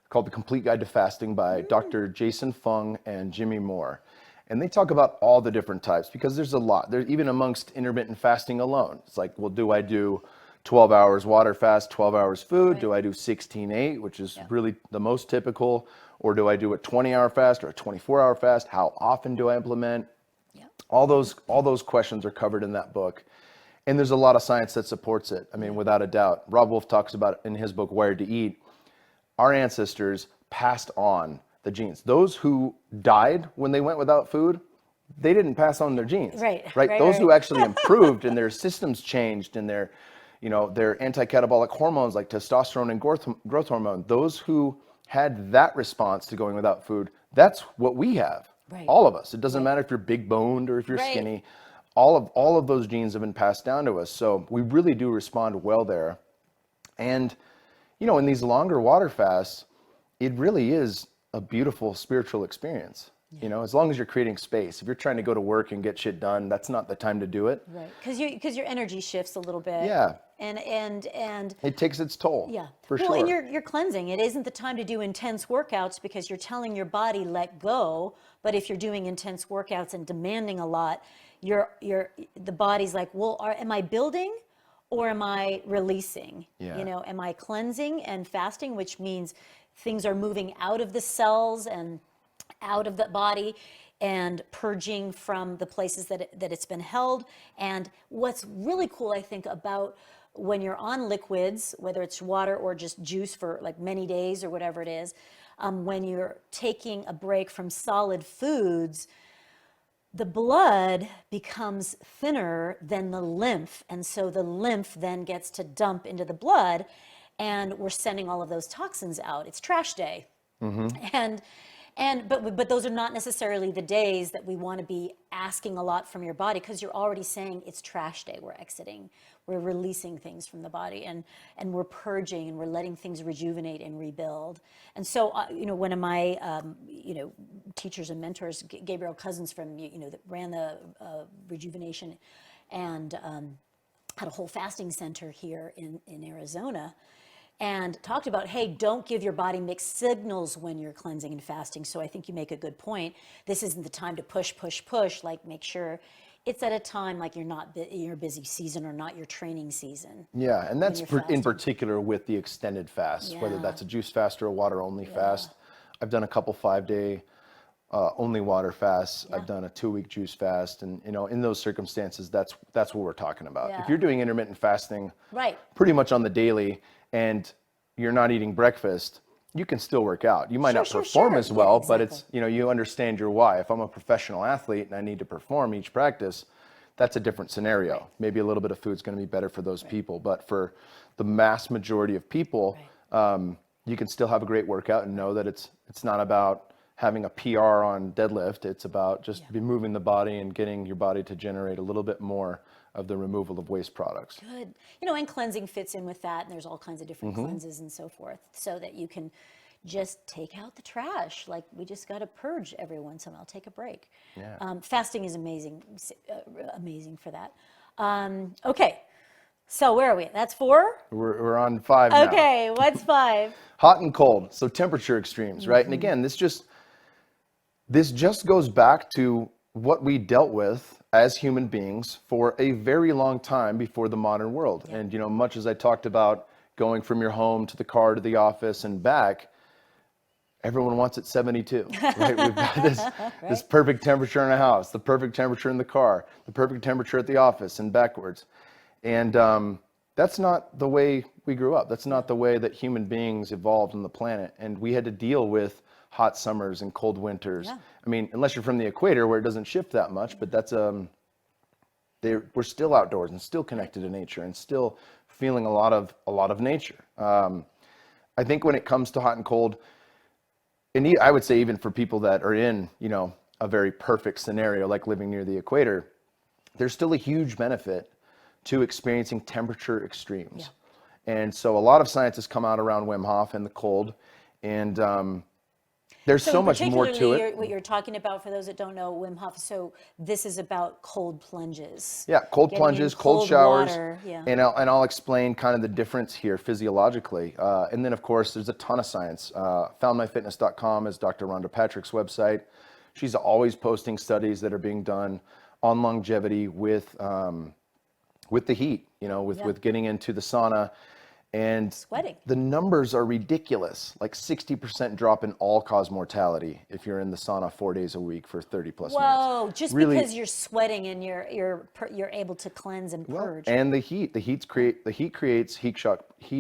called The Complete Guide to Fasting by Dr. Jason Fung and Jimmy Moore. And they talk about all the different types, because there's a lot. There's even amongst intermittent fasting alone. It's like, well, do I do 12 hours water fast, 12 hours food? Right. Do I do 16-8, which is really the most typical? Or do I do a 20-hour fast or a 24-hour fast? How often do I implement? All those questions are covered in that book. And there's a lot of science that supports it. I mean, without a doubt. Rob Wolf talks about it in his book, Wired to Eat. Our ancestors passed on the genes. Those who died when they went without food, they didn't pass on their genes. Right. Those who actually improved and their systems changed and their anti-catabolic hormones like testosterone and growth hormone, those who had that response to going without food, that's what we have. Right. All of us. It doesn't matter if you're big boned or if you're skinny. All of those genes have been passed down to us. So we really do respond well there. And, in these longer water fasts, it really is a beautiful spiritual experience. As long as you're creating space. If you're trying to go to work and get shit done, that's not the time to do it. Right. Because your energy shifts a little bit. Yeah. And it takes its toll. Yeah. For sure. Well, and you're cleansing. It isn't the time to do intense workouts, because you're telling your body let go. But if you're doing intense workouts and demanding a lot, the body's like, well, am I building or am I releasing? Yeah. Am I cleansing and fasting, which means things are moving out of the cells and out of the body and purging from the places that it's been held. And what's really cool, I think, about when you're on liquids, whether it's water or just juice for like many days or whatever it is, when you're taking a break from solid foods, the blood becomes thinner than the lymph. And so the lymph then gets to dump into the blood, and we're sending all of those toxins out. It's trash day. But those are not necessarily the days that we want to be asking a lot from your body, because you're already saying it's trash day. We're exiting, we're releasing things from the body, and we're purging, and we're letting things rejuvenate and rebuild. And so, one of my, teachers and mentors, Gabriel Cousins that ran the rejuvenation and had a whole fasting center here in Arizona, and talked about, hey, don't give your body mixed signals when you're cleansing and fasting. So I think you make a good point. This isn't the time to push, like make sure it's at a time like you're not your busy season or not your training season. Yeah, and that's in particular with the extended fast, whether that's a juice fast or a water only fast. I've done a couple 5-day only water fasts. I've done a 2-week juice fast, and in those circumstances, that's what we're talking about. If you're doing intermittent fasting, pretty much on the daily, and you're not eating breakfast, you can still work out. You might not perform as well, but it's, you understand your why. If I'm a professional athlete and I need to perform each practice, that's a different scenario. Maybe a little bit of food's going to be better for those people, but for the mass majority of people, you can still have a great workout and know that it's not about having a PR on deadlift. It's about just moving the body and getting your body to generate a little bit more of the removal of waste products. Good. And cleansing fits in with that, and there's all kinds of different cleanses and so forth, so that you can just take out the trash. Like, we just got to purge every once in a while, take a break. Fasting is amazing for that. Okay. So where are we? That's 4? We're on 5 now. Okay, what's 5? Hot and cold, so temperature extremes, right? And again, this just goes back to what we dealt with as human beings for a very long time before the modern world. Yeah. And much as I talked about going from your home to the car to the office and back, everyone wants it 72, right? We've got this perfect temperature in a house, the perfect temperature in the car, the perfect temperature at the office and backwards. And that's not the way we grew up. That's not the way that human beings evolved on the planet. And we had to deal with hot summers and cold winters. Yeah. I mean, unless you're from the equator where it doesn't shift that much, but that's we're still outdoors and still connected to nature and still feeling a lot of nature. I think when it comes to hot and cold, and I would say even for people that are in, a very perfect scenario like living near the equator, there's still a huge benefit to experiencing temperature extremes. Yeah. And so a lot of scientists come out around Wim Hof and the cold, and there's so much more to it. What you're talking about, for those that don't know, Wim Hof, so this is about cold plunges. Yeah, cold plunges, cold showers, water. Yeah. And I'll explain kind of the difference here physiologically. And then, of course, there's a ton of science. Foundmyfitness.com is Dr. Rhonda Patrick's website. She's always posting studies that are being done on longevity with the heat, with getting into the sauna. And sweating. The numbers are ridiculous, like 60% drop in all-cause mortality if you're in the sauna 4 days a week for 30 plus minutes. Whoa, just really, because you're sweating and you're able to cleanse and purge. Well, and the heat creates heat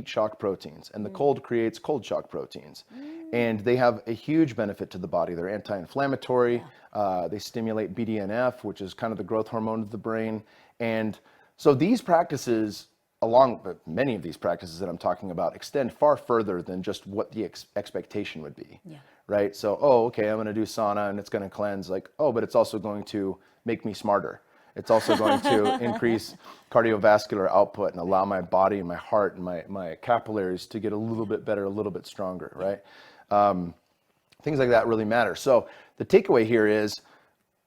shock proteins, and the cold creates cold shock proteins. And they have a huge benefit to the body. They're anti-inflammatory. Yeah. They stimulate BDNF, which is kind of the growth hormone of the brain. And so these practices, along with many of these practices that I'm talking about, extend far further than just what the expectation would be, right? So, okay, I'm going to do sauna and it's going to cleanse, but it's also going to make me smarter. It's also going to increase cardiovascular output and allow my body and my heart and my capillaries to get a little bit better, a little bit stronger, right? Things like that really matter. So the takeaway here is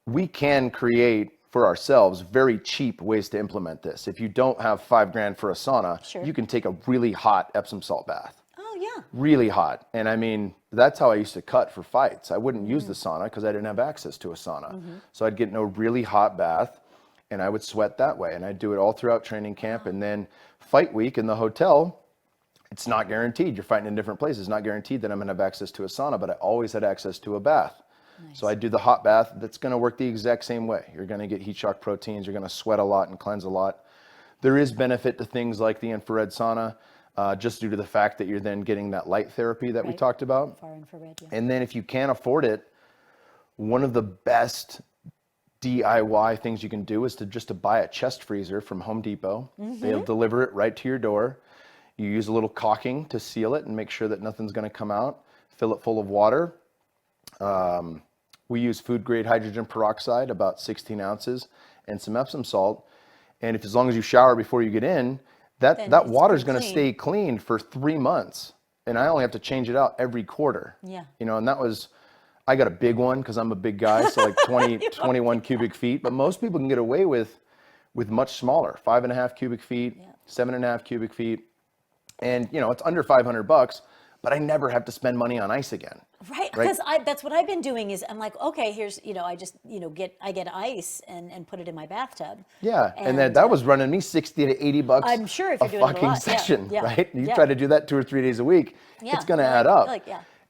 we can create for ourselves very cheap ways to implement this. If you don't have $5,000 for a sauna, you can take a really hot Epsom salt bath. Oh yeah. Really hot. And I mean, that's how I used to cut for fights. I wouldn't use the sauna because I didn't have access to a sauna. So I'd get in a really hot bath and I would sweat that way. And I'd do it all throughout training camp. And then fight week in the hotel, it's not guaranteed. You're fighting in different places. It's not guaranteed that I'm gonna have access to a sauna, but I always had access to a bath. Nice. So I do the hot bath. That's going to work the exact same way. You're going to get heat shock proteins. You're going to sweat a lot and cleanse a lot. There is benefit to things like the infrared sauna, just due to the fact that you're then getting that light therapy that we talked about. Far infrared, yeah. And then if you can't afford it, one of the best DIY things you can do is to buy a chest freezer from Home Depot. They'll deliver it right to your door. You use a little caulking to seal it and make sure that nothing's going to come out. Fill it full of water. We use food grade hydrogen peroxide, about 16 ounces, and some Epsom salt. And as long as you shower before you get in, that water is going to stay clean for 3 months. And I only have to change it out every quarter. Yeah. And I got a big one because I'm a big guy, so like 21 cubic feet. But most people can get away with much smaller, 5.5 cubic feet, 7.5 cubic feet. And, it's under $500, but I never have to spend money on ice again. Right, because that's what I've been doing is I'm like, okay, here's, I just, I get ice and put it in my bathtub. Yeah, and that was running me 60 to 80 bucks. I'm sure if you're doing fucking a lot. session, right? You try to do that 2 or 3 days a week, it's going to add up.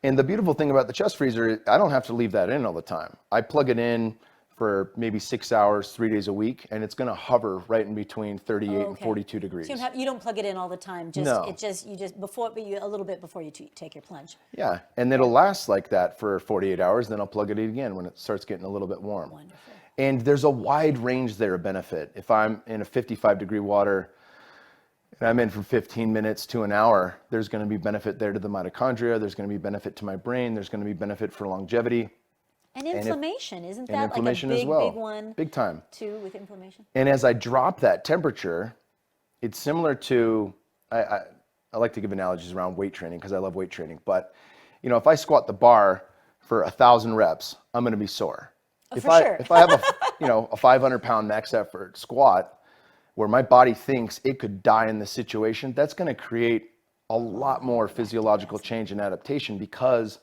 And the beautiful thing about the chest freezer is I don't have to leave that in all the time. I plug it in for maybe 6 hours, 3 days a week, and it's going to hover right in between 38 and 42 degrees. So you don't plug it in all the time. No. A little bit before you take your plunge. Yeah, and it'll last like that for 48 hours. Then I'll plug it in again when it starts getting a little bit warm. Wonderful. And there's a wide range there of benefit. If I'm in a 55-degree water and I'm in for 15 minutes to an hour, there's going to be benefit there to the mitochondria. There's going to be benefit to my brain. There's going to be benefit for longevity. And inflammation, isn't that inflammation like a as well. big one? Big time. Too, with inflammation. And as I drop that temperature, it's similar to, I like to give analogies around weight training because I love weight training. But, if I squat the bar for 1,000 reps, I'm going to be sore. Sure. If I have a 500-pound max effort squat where my body thinks it could die in this situation, that's going to create a lot more physiological change and adaptation, because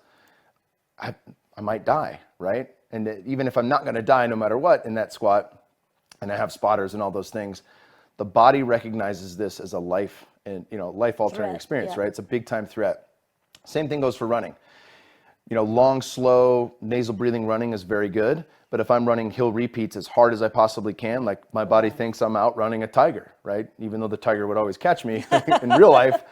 I might die, right? And even if I'm not going to die no matter what in that squat, and I have spotters and all those things, the body recognizes this as a life and, life-altering experience, right? It's a big time threat. Same thing goes for running. Long, slow, nasal breathing running is very good. But if I'm running hill repeats as hard as I possibly can, like my body thinks I'm outrunning a tiger, right? Even though the tiger would always catch me in real life,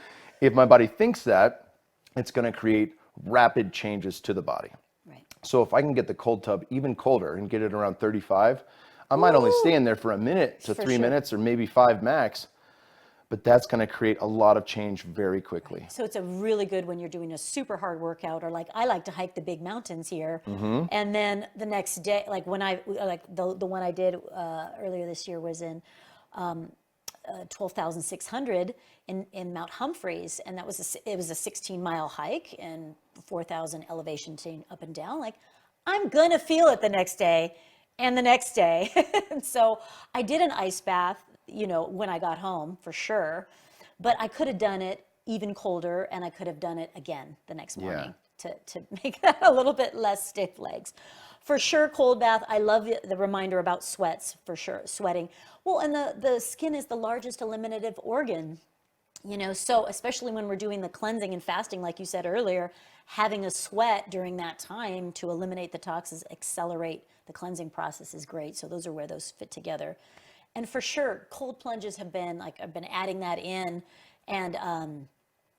if my body thinks that, it's going to create rapid changes to the body. Right. So if I can get the cold tub even colder and get it around 35, I might only stay in there for a minute to 3 minutes, or maybe 5 max. But that's going to create a lot of change very quickly. Right. So it's a really good when you're doing a super hard workout, or like I like to hike the big mountains here, and then the next day, like when the one I did earlier this year was in 12,600 in Mount Humphreys, and it was a 16-mile hike and 4,000 elevation up and down. Like, I'm gonna feel it the next day and the next day. And so I did an ice bath, when I got home, for sure, but I could have done it even colder, and I could have done it again the next morning to make that a little bit less stiff legs. For sure, cold bath. I love the reminder about sweats, for sure, sweating. Well, and the skin is the largest eliminative organ, so especially when we're doing the cleansing and fasting, like you said earlier, having a sweat during that time to eliminate the toxins, accelerate the cleansing process is great. So those are where those fit together. And for sure, cold plunges I've been adding that in, and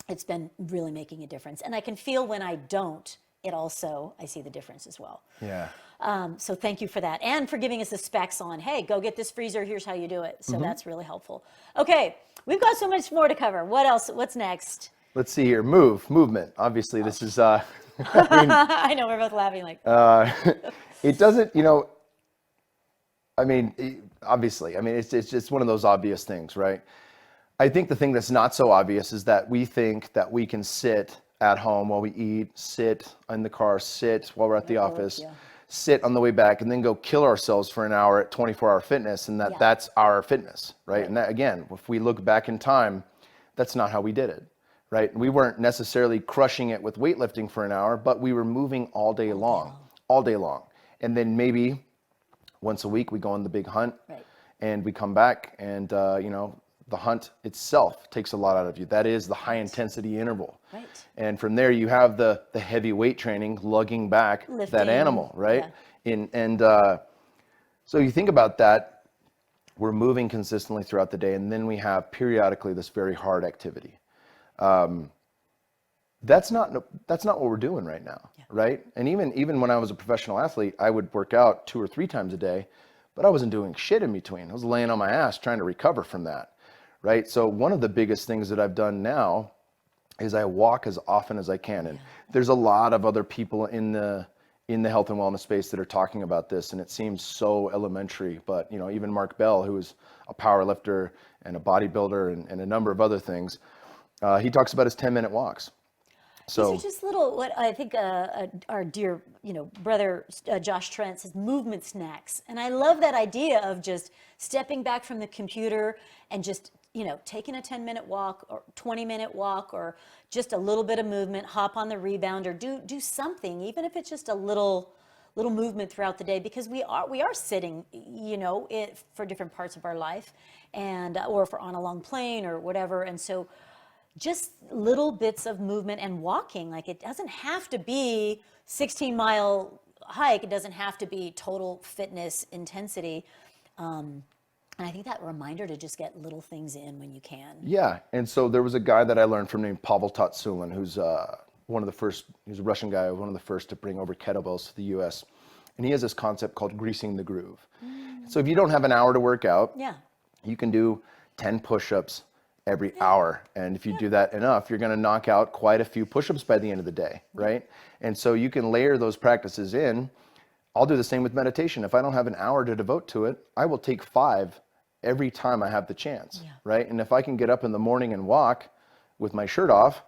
it's been really making a difference. And I can feel when I don't, I see the difference as well. Yeah. So thank you for that, and for giving us the specs on, hey, go get this freezer, here's how you do it. So that's really helpful. Okay, we've got so much more to cover. What else? What's next? Let's see here. Movement. Obviously, this is, I know, we're both laughing like. It doesn't, obviously, it's just one of those obvious things, right? I think the thing that's not so obvious is that we think that we can sit at home while we eat, sit in the car, sit while we're at the office, sit on the way back, and then go kill ourselves for an hour at 24-hour fitness, and that's our fitness, right? And that, again, if we look back in time, that's not how we did it, right? We weren't necessarily crushing it with weightlifting for an hour, but we were moving all day long. And then maybe once a week we go on the big hunt, and we come back, and the hunt itself takes a lot out of you. That is the high intensity interval. Right. And from there you have the heavy weight training, lugging back that animal, right? Yeah. So you think about that, we're moving consistently throughout the day, and then we have periodically this very hard activity. That's not what we're doing right now, right? And even when I was a professional athlete, I would work out 2 or 3 times a day, but I wasn't doing shit in between. I was laying on my ass trying to recover from that, right? So one of the biggest things that I've done now is I walk as often as I can. And there's a lot of other people in the health and wellness space that are talking about this, and it seems so elementary, but even Mark Bell, who is a power lifter and a bodybuilder and a number of other things, he talks about his 10-minute walks. So these are just little, what I think our dear, brother Josh Trent says, movement snacks. And I love that idea of just stepping back from the computer and just, taking a 10-minute walk or 20-minute walk, or just a little bit of movement, hop on the rebound, or do something, even if it's just a little movement throughout the day, because we are sitting, for different parts of our life, and or if we're on a long plane or whatever. And so just little bits of movement and walking. Like, it doesn't have to be 16-mile hike. It doesn't have to be total fitness intensity. And I think that reminder to just get little things in when you can. Yeah. And so there was a guy that I learned from named Pavel Tatsulin, who's one of the first, he's a Russian guy, one of the first to bring over kettlebells to the US. And he has this concept called greasing the groove. So if you don't have an hour to work out, you can do 10 push-ups every hour. And if you do that enough, you're going to knock out quite a few push-ups by the end of the day, right? And so you can layer those practices in. I'll do the same with meditation. If I don't have an hour to devote to it, I will take 5 every time I have the chance, right? And if I can get up in the morning and walk with my shirt off,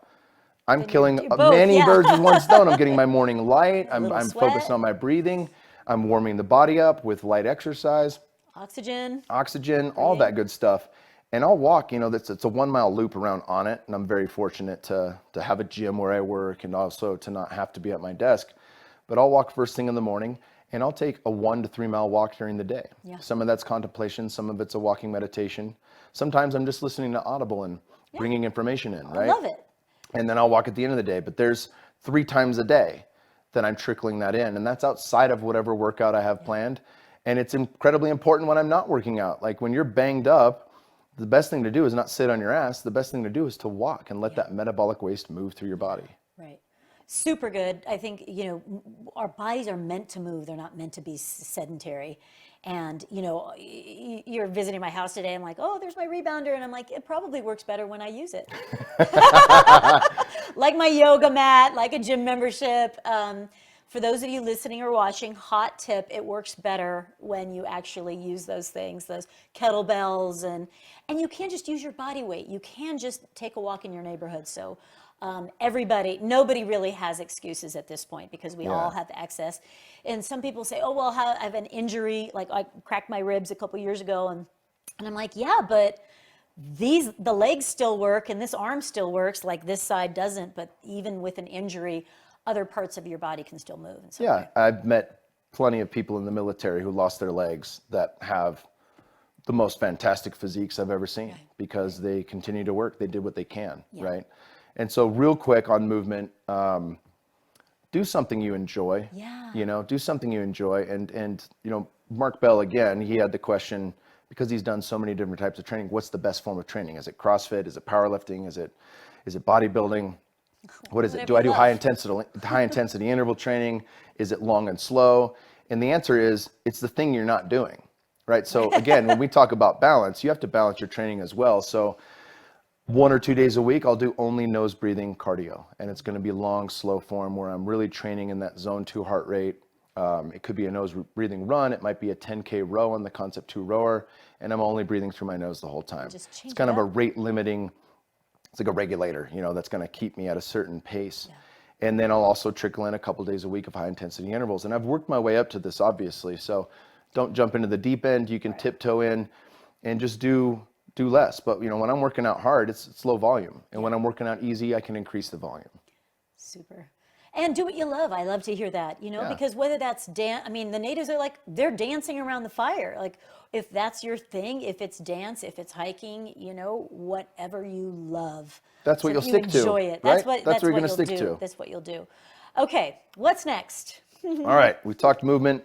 I'm killing many birds with one stone. I'm getting my morning light. I'm focused on my breathing. I'm warming the body up with light exercise. Oxygen, all that good stuff. And I'll walk, it's a 1 mile loop around Onnit, and I'm very fortunate to have a gym where I work and also to not have to be at my desk. But I'll walk first thing in the morning, and I'll take a 1 to 3 mile walk during the day. Yeah. Some of that's contemplation, some of it's a walking meditation. Sometimes I'm just listening to Audible and bringing information in, right? I love it. And then I'll walk at the end of the day. But there's 3 times a day that I'm trickling that in, and that's outside of whatever workout I have planned. And it's incredibly important when I'm not working out. Like when you're banged up, the best thing to do is not sit on your ass. The best thing to do is to walk and let that metabolic waste move through your body. Right. Super good. I think, our bodies are meant to move. They're not meant to be sedentary. And, you're visiting my house today. I'm like, oh, there's my rebounder. And I'm like, it probably works better when I use it. Like my yoga mat, like a gym membership. For those of you listening or watching, hot tip, it works better when you actually use those things, those kettlebells, and you can't just use your body weight. You can just take a walk in your neighborhood. So nobody really has excuses at this point because we all have access. And some people say, oh, well, I have an injury, like I cracked my ribs a couple years ago. And I'm like, yeah, but the legs still work and this arm still works, like this side doesn't. But even with an injury, other parts of your body can still move. In some way. I've met plenty of people in the military who lost their legs that have the most fantastic physiques I've ever seen because they continue to work. They did what they can, right? And so real quick on movement, do something you enjoy. Do something you enjoy. And Mark Bell, again, he had the question, because he's done so many different types of training, what's the best form of training? Is it CrossFit? Is it powerlifting? Is it bodybuilding? What is it? Do I do high intensity interval training? Is it long and slow? And the answer is, it's the thing you're not doing, right? So again, when we talk about balance, you have to balance your training as well. So 1 or 2 days a week, I'll do only nose breathing cardio. And it's going to be long, slow form where I'm really training in that zone 2 heart rate. It could be a nose breathing run. It might be a 10K row on the Concept 2 rower. And I'm only breathing through my nose the whole time. It's kind of a rate limiting. It's like a regulator, that's going to keep me at a certain pace. And then I'll also trickle in a couple days a week of high intensity intervals. And I've worked my way up to this, obviously. So don't jump into the deep end. You can tiptoe in and just do less. But when I'm working out hard, it's low volume. And when I'm working out easy, I can increase the volume. Super. And do what you love. I love to hear that, because whether that's the natives are like, they're dancing around the fire. Like, if that's your thing, if it's dance, if it's hiking, whatever you love. That's what you'll stick to. Enjoy it. Right? That's what you're going to you'll stick do. to. That's what you'll do. Okay, what's next? All right, we talked movement.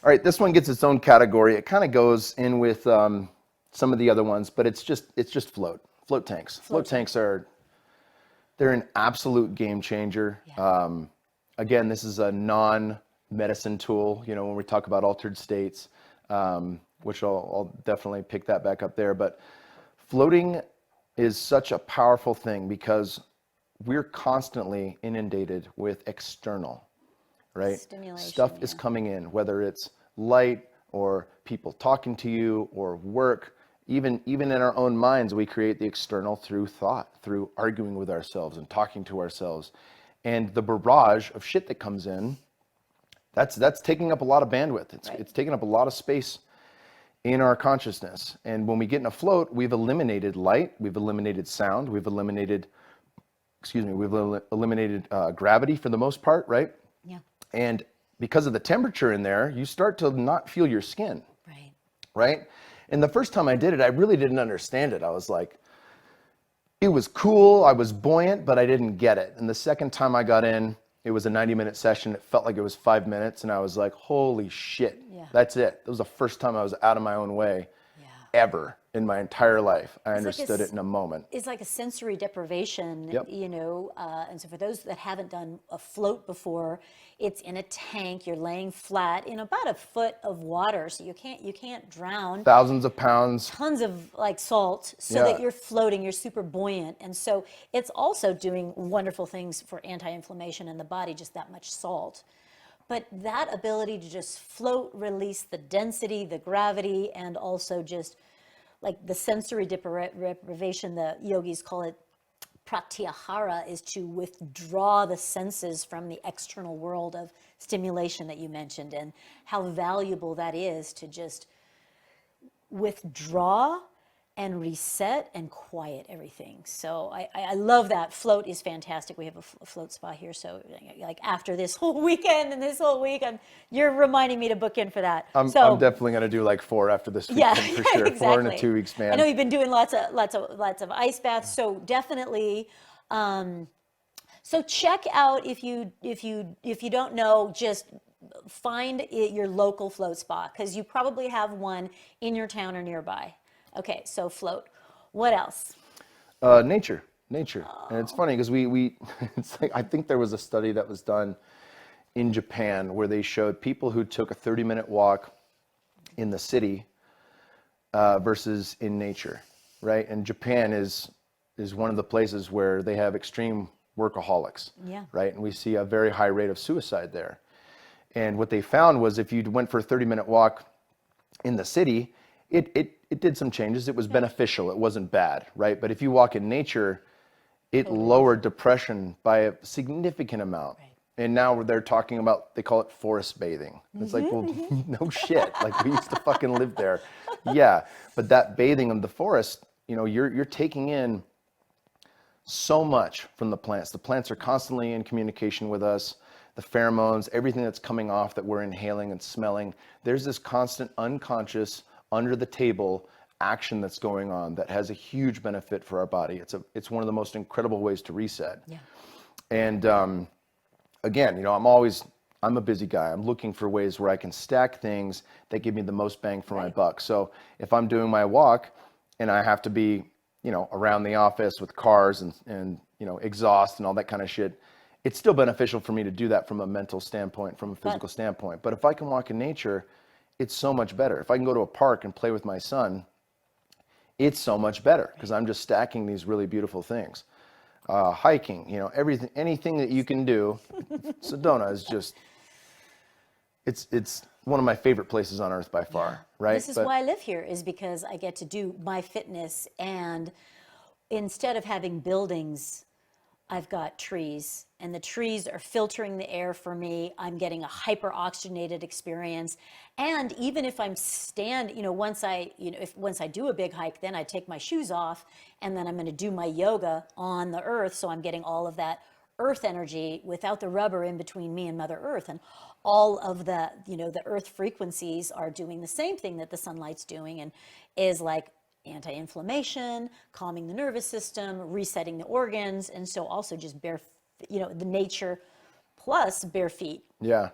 All right, this one gets its own category. It kind of goes in with some of the other ones, but it's just float tanks. Float tanks they're an absolute game changer. Again, this is a non-medicine tool, when we talk about altered states, which I'll definitely pick that back up there. But floating is such a powerful thing because we're constantly inundated with external, right? Stimulation, Stuff is coming in, whether it's light or people talking to you or work. Even in our own minds, we create the external through thought, through arguing with ourselves and talking to ourselves. And the barrage of shit that comes in, that's taking up a lot of bandwidth. It's taking up a lot of space in our consciousness. And when we get in a float, we've eliminated light, we've eliminated sound, we've eliminated gravity for the most part, right? Yeah. And because of the temperature in there, you start to not feel your skin. Right? And the first time I did it, I really didn't understand it. I was like, it was cool, I was buoyant, but I didn't get it. And the second time I got in, it was a 90-minute session. It felt like it was 5 minutes, and I was like, holy shit, that's it. It was the first time I was out of my own way ever in my entire life. I understood it in a moment. It's like a sensory deprivation, and so for those that haven't done a float before, it's in a tank, you're laying flat in about a foot of water, so you can't drown. Thousands of pounds. Tons of salt, so that you're floating, you're super buoyant. And so it's also doing wonderful things for anti-inflammation in the body, just that much salt. But that ability to just float, release the density, the gravity, and also just like the sensory deprivation, the yogis call it pratyahara, is to withdraw the senses from the external world of stimulation that you mentioned, and how valuable that is to just withdraw and reset and quiet everything. So I love that. Float is fantastic. We have a float spa here. So like after this whole weekend and this whole week, you're reminding me to book in for that. I'm definitely going to do like 4 after this weekend for sure. Exactly. 4 in 2 weeks, man. I know you've been doing lots of ice baths. So definitely, so check out if you don't know, just find your local float spa, because you probably have one in your town or nearby. Okay, so float. What else? Nature. And it's funny because we it's like, I think there was a study that was done in Japan where they showed people who took a 30-minute walk in the city versus in nature, right? And Japan is one of the places where they have extreme workaholics, right? And we see a very high rate of suicide there. And what they found was if you went for a 30-minute walk in the city, it did some changes. It was beneficial. It wasn't bad, right? But if you walk in nature, it lowered depression by a significant amount. Right. And now they're talking about, they call it forest bathing. It's like, well, no shit. Like, we used to fucking live there. Yeah, but that bathing of the forest, you know, you're taking in so much from the plants. The plants are constantly in communication with us. The pheromones, everything that's coming off that we're inhaling and smelling. There's this constant unconscious, under the table action that's going on that has a huge benefit for our body. It's one of the most incredible ways to reset. Yeah. And again, you know, I'm a busy guy. I'm looking for ways where I can stack things that give me the most bang for my buck. So if I'm doing my walk and I have to be, you know, around the office with cars and you know, exhaust and all that kind of shit, it's still beneficial for me to do that from a mental standpoint, from a physical standpoint. But if I can walk in nature, it's so much better. If I can go to a park and play with my son, it's so much better because I'm just stacking these really beautiful things. Hiking, you know, everything, anything that you can do. Sedona is just, it's one of my favorite places on earth by far, right? This is why I live here, is because I get to do my fitness, and instead of having buildings, I've got trees, and the trees are filtering the air for me. I'm getting a hyper oxygenated experience. And even if I'm you know, once I do a big hike, then I take my shoes off and then I'm going to do my yoga on the earth. So I'm getting all of that earth energy without the rubber in between me and Mother Earth. And all of the, you know, the earth frequencies are doing the same thing that the sunlight's doing, and is like anti-inflammation, calming the nervous system, resetting the organs. And so also just you know, the nature plus bare feet. Yeah.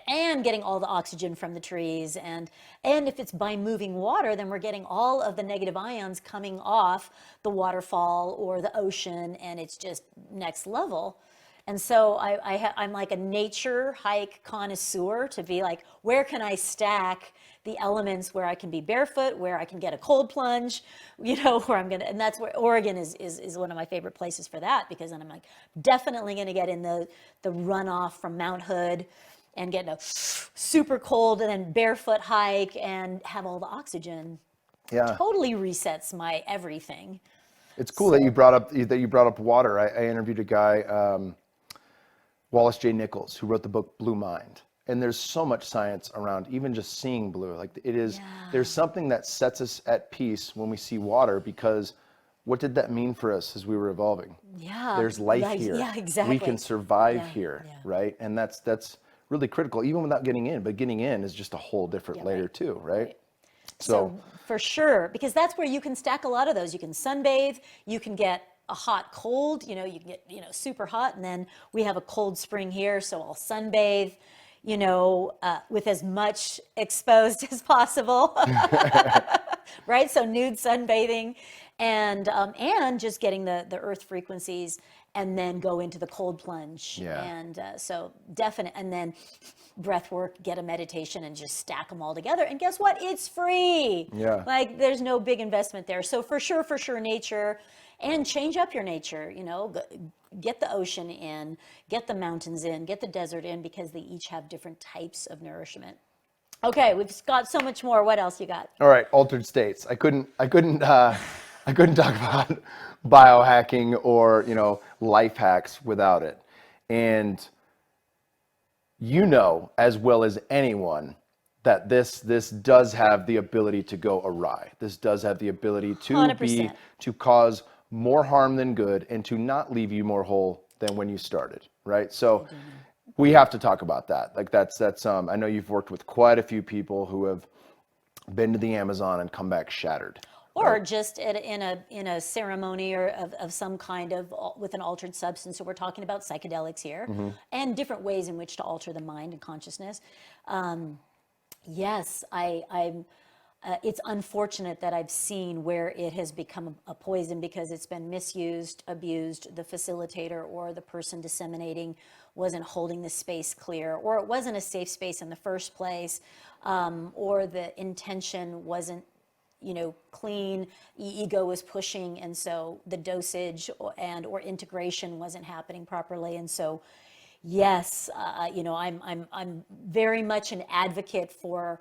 And getting all the oxygen from the trees. And if it's by moving water, then we're getting all of the negative ions coming off the waterfall or the ocean, and it's just next level. And so I'm like a nature hike connoisseur, to be like, where can I stack the elements where I can be barefoot, where I can get a cold plunge, you know, and that's where Oregon is one of my favorite places for that, because then I'm like definitely going to get in the runoff from Mount Hood and get a super cold and then barefoot hike and have all the oxygen. Yeah. Totally resets my everything. It's cool that you brought up water. I interviewed a guy, Wallace J. Nichols, who wrote the book Blue Mind. And there's so much science around even just seeing blue. Like, it is, there's something that sets us at peace when we see water, because what did that mean for us as we were evolving? Yeah. There's life here. Yeah, exactly. We can survive here, right? And that's really critical, even without getting in. But getting in is just a whole different layer too, right? So for sure, because that's where you can stack a lot of those. You can sunbathe, you can get a hot cold, you know, you can get, you know, super hot, and then we have a cold spring here, so I'll sunbathe, you know, with as much exposed as possible, right? So nude sunbathing, and just getting the earth frequencies, and then go into the cold plunge. Yeah. And so definite, and then breath work, get a meditation, and just stack them all together. And guess what? It's free. Yeah. Like, there's no big investment there. So for sure, nature, and change up your nature, you know, get the ocean in, get the mountains in, get the desert in, because they each have different types of nourishment. Okay, we've got so much more. What else you got? All right, altered states. I couldn't talk about biohacking or, you know, life hacks without it. And you know as well as anyone that this does have the ability to go awry. This does have the ability to 100%. to cause more harm than good, and to not leave you more whole than when you started, right? So we have to talk about that. Like that's I know you've worked with quite a few people who have been to the Amazon and come back shattered. Or just in a ceremony or of some kind of with an altered substance. So we're talking about psychedelics here, and different ways in which to alter the mind and consciousness. Yes, I'm. It's unfortunate that I've seen where it has become a poison because it's been misused, abused. The facilitator or the person disseminating wasn't holding the space clear, or it wasn't a safe space in the first place, or the intention wasn't, clean. Ego was pushing, and so the dosage or integration wasn't happening properly, and so. Yes, I'm very much an advocate for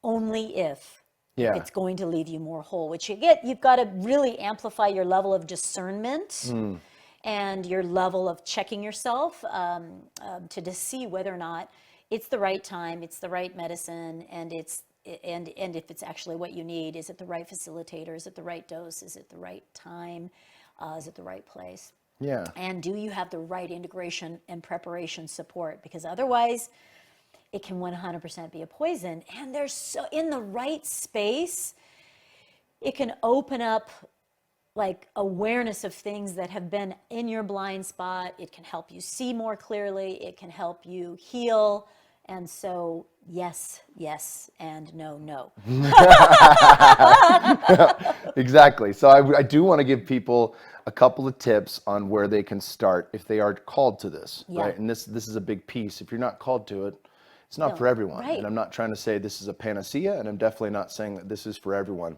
only if it's going to leave you more whole, which you've got to really amplify your level of discernment and your level of checking yourself to see whether or not it's the right time, it's the right medicine, and if it's actually what you need. Is it the right facilitator? Is it the right dose? Is it the right time? Is it the right place? Yeah. And do you have the right integration and preparation support? Because otherwise, it can 100% be a poison. And there's so in the right space, it can open up like awareness of things that have been in your blind spot. It can help you see more clearly. It can help you heal. And so, yes, and no. Exactly. So I do want to give people a couple of tips on where they can start if they are called to this, right? And this is a big piece. If you're not called to it, it's not for everyone. Right. And I'm not trying to say this is a panacea, and I'm definitely not saying that this is for everyone.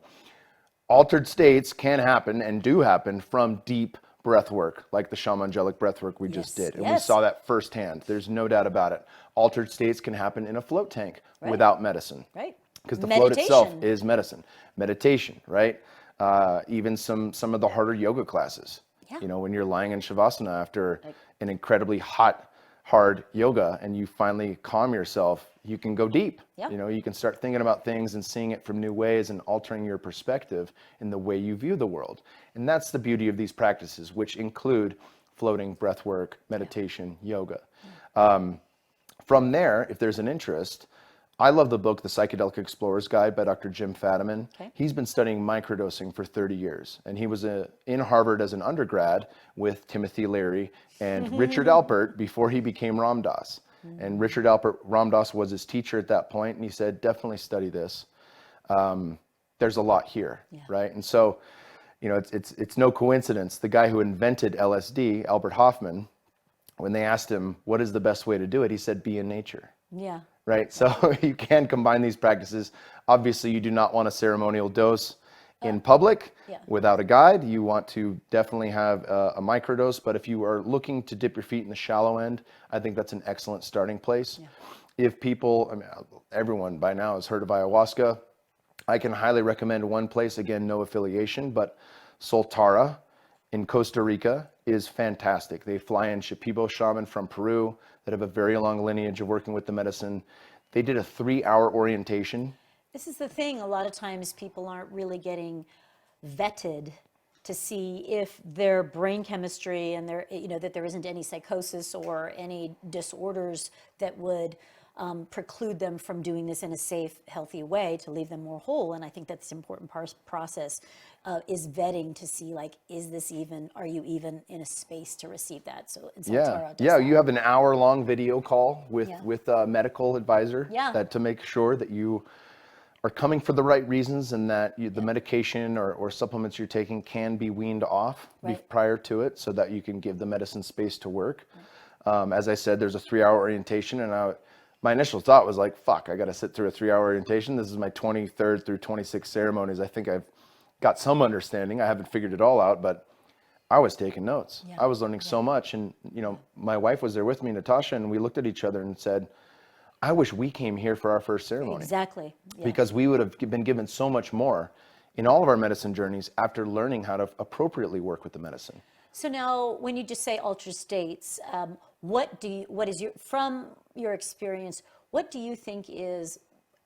Altered states can happen and do happen from deep breath work, like the Shamangelic breath work we just did. And we saw that firsthand. There's no doubt about it. Altered states can happen in a float tank without medicine. Right. Because the float itself is medicine. Meditation, right? Even some of the harder yoga classes. Yeah. When you're lying in Shavasana after an incredibly hard yoga and you finally calm yourself, you can go deep. You can start thinking about things and seeing it from new ways and altering your perspective in the way you view the world. And that's the beauty of these practices, which include floating, breath work, meditation, yoga. From there, if there's an interest, I love the book, The Psychedelic Explorer's Guide by Dr. Jim Fadiman. He's been studying microdosing for 30 years. And he was in Harvard as an undergrad with Timothy Leary and Richard Alpert before he became Ram Dass. And Richard Alpert, Ram Dass was his teacher at that point, and he said, definitely study this. There's a lot here, right? And so, it's no coincidence. The guy who invented LSD, Albert Hofmann, when they asked him, what is the best way to do it? He said, be in nature. Yeah. Right? So you can combine these practices. Obviously, you do not want a ceremonial dose in public without a guide. You want to definitely have a microdose, but if you are looking to dip your feet in the shallow end, I think that's an excellent starting place. If people, everyone by now has heard of ayahuasca, I can highly recommend one place, again, no affiliation, but Soltara in Costa Rica is fantastic. They fly in Shipibo shaman from Peru that have a very long lineage of working with the medicine. They did a 3-hour orientation. This is the thing. A lot of times people aren't really getting vetted to see if their brain chemistry and that there isn't any psychosis or any disorders that would preclude them from doing this in a safe, healthy way to leave them more whole. And I think that's an important process is vetting to see, like, are you even in a space to receive that? So you have an hour-long video call with a medical advisor to make sure that you are coming for the right reasons and that the medication or supplements you're taking can be weaned off prior to it so that you can give the medicine space to work. As I said, there's a 3-hour orientation, and my initial thought was like, fuck, I got to sit through a 3-hour orientation. This is my 23rd through 26th ceremonies. I think I've got some understanding. I haven't figured it all out, but I was taking notes. I was learning so much. And, my wife was there with me, Natasha, and we looked at each other and said, I wish we came here for our first ceremony. Exactly. Because we would have been given so much more in all of our medicine journeys after learning how to appropriately work with the medicine. So now, when you just say altered states, from your experience, what do you think is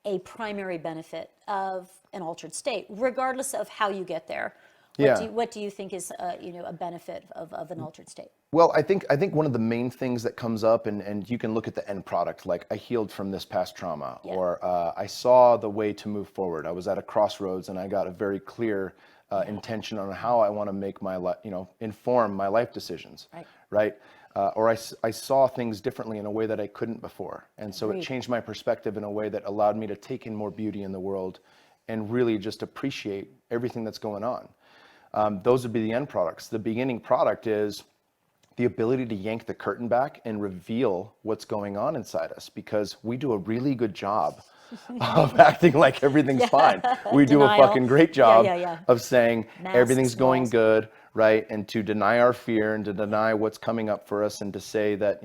a primary benefit of an altered state, regardless of how you get there. Yeah. What do you think is a benefit of an altered state? Well, I think one of the main things that comes up, and you can look at the end product, like I healed from this past trauma, or I saw the way to move forward. I was at a crossroads and I got a very clear intention on how I want to make my life, inform my life decisions, right? Or I saw things differently in a way that I couldn't before. And so it changed my perspective in a way that allowed me to take in more beauty in the world and really just appreciate everything that's going on. Those would be the end products. The beginning product is the ability to yank the curtain back and reveal what's going on inside us, because we do a really good job of acting like everything's fine. We do a fucking great job of saying everything's going good, right? And to deny our fear and to deny what's coming up for us and to say that,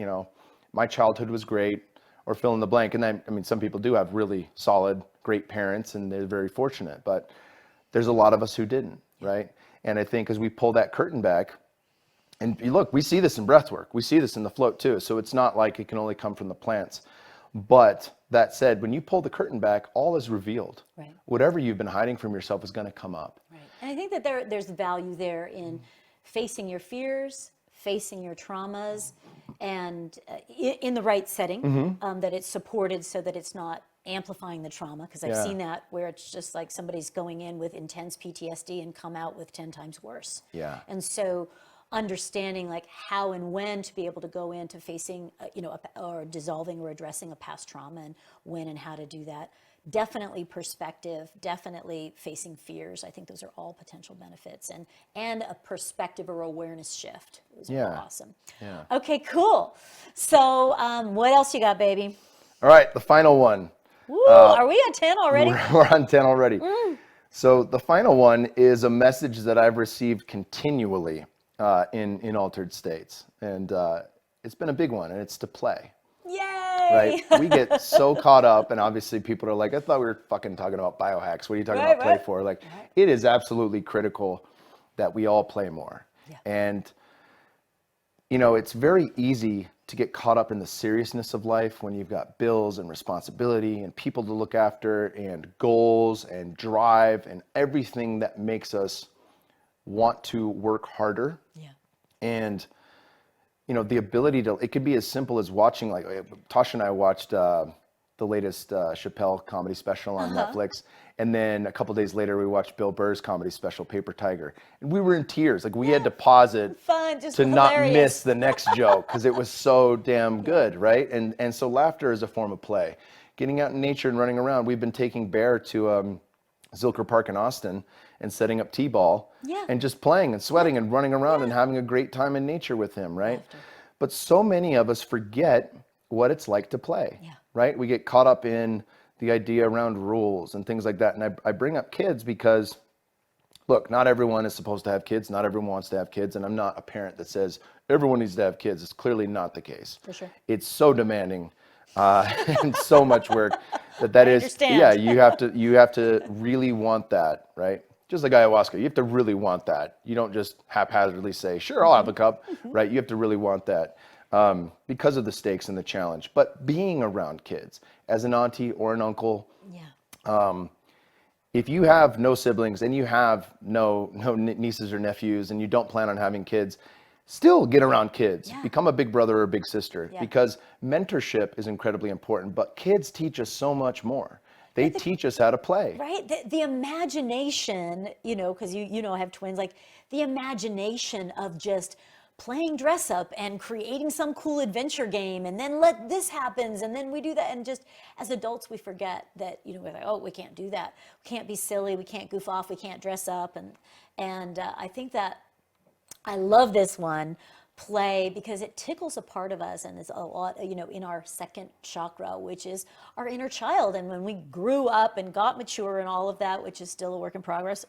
my childhood was great, or fill in the blank. And then, I mean, some people do have really solid, great parents and they're very fortunate, but there's a lot of us who didn't, right? And I think as we pull that curtain back, and look, we see this in breathwork, we see this in the float too. So it's not like it can only come from the plants. But that said, when you pull the curtain back, all is revealed. Right. Whatever you've been hiding from yourself is going to come up. Right. And I think that there's value there in facing your fears, facing your traumas, and in the right setting, that it's supported so that it's not amplifying the trauma, because I've seen that where it's just like somebody's going in with intense PTSD and come out with 10 times worse. Yeah. And so understanding like how and when to be able to go into facing, or dissolving or addressing a past trauma, and when and how to do that. Definitely perspective, definitely facing fears. I think those are all potential benefits, and a perspective or awareness shift. Those are awesome. Yeah. Okay, cool. So what else you got, baby? All right, the final one. Woo, are we at 10 already? We're on 10 already. So the final one is a message that I've received continually in altered states. And it's been a big one, and it's to play. Yay! Right? We get so caught up, and obviously people are like, I thought we were fucking talking about biohacks. What are you talking about play for? Like, it is absolutely critical that we all play more. Yeah. And, it's very easy to get caught up in the seriousness of life when you've got bills and responsibility and people to look after and goals and drive and everything that makes us want to work harder. Yeah. And the ability to, it could be as simple as watching, like Tasha and I watched the latest Chappelle comedy special on Netflix. And then a couple days later, we watched Bill Burr's comedy special, Paper Tiger. And we were in tears. Like we had to pause it to not miss the next joke because it was so damn good, right? And so laughter is a form of play. Getting out in nature and running around. We've been taking Bear to Zilker Park in Austin and setting up T-ball and just playing and sweating and running around and having a great time in nature with him, right? But so many of us forget what it's like to play, right? We get caught up in the idea around rules and things like that. And I bring up kids because, look, not everyone is supposed to have kids. Not everyone wants to have kids. And I'm not a parent that says everyone needs to have kids. It's clearly not the case. For sure. It's so demanding and so much work that is, you have to really want that, right? Just like ayahuasca, you have to really want that. You don't just haphazardly say, sure, I'll have a cup, right? You have to really want that because of the stakes and the challenge. But being around kids as an auntie or an uncle, if you have no siblings and you have no nieces or nephews and you don't plan on having kids, still get around kids. Become a big brother or a big sister because mentorship is incredibly important. But kids teach us so much more. They teach us how to play. Right. The imagination, because I have twins, like the imagination of just playing dress up and creating some cool adventure game and then let this happens and then we do that. And just as adults, we forget that, we're like, oh, we can't do that. We can't be silly. We can't goof off. We can't dress up. And I think that I love this one, play, because it tickles a part of us and it's a lot, in our second chakra, which is our inner child. And when we grew up and got mature and all of that, which is still a work in progress,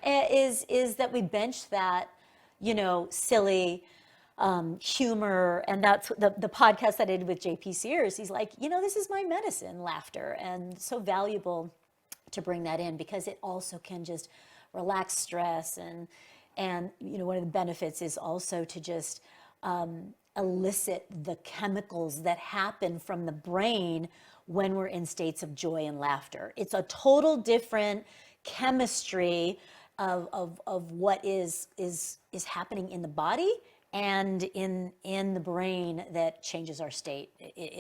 is that we bench that, silly humor. And that's the podcast that I did with JP Sears. He's like, this is my medicine, laughter, and so valuable to bring that in because it also can just relax stress and one of the benefits is also to just elicit the chemicals that happen from the brain when we're in states of joy and laughter. It's a total different chemistry of what is happening in the body and in the brain that changes our state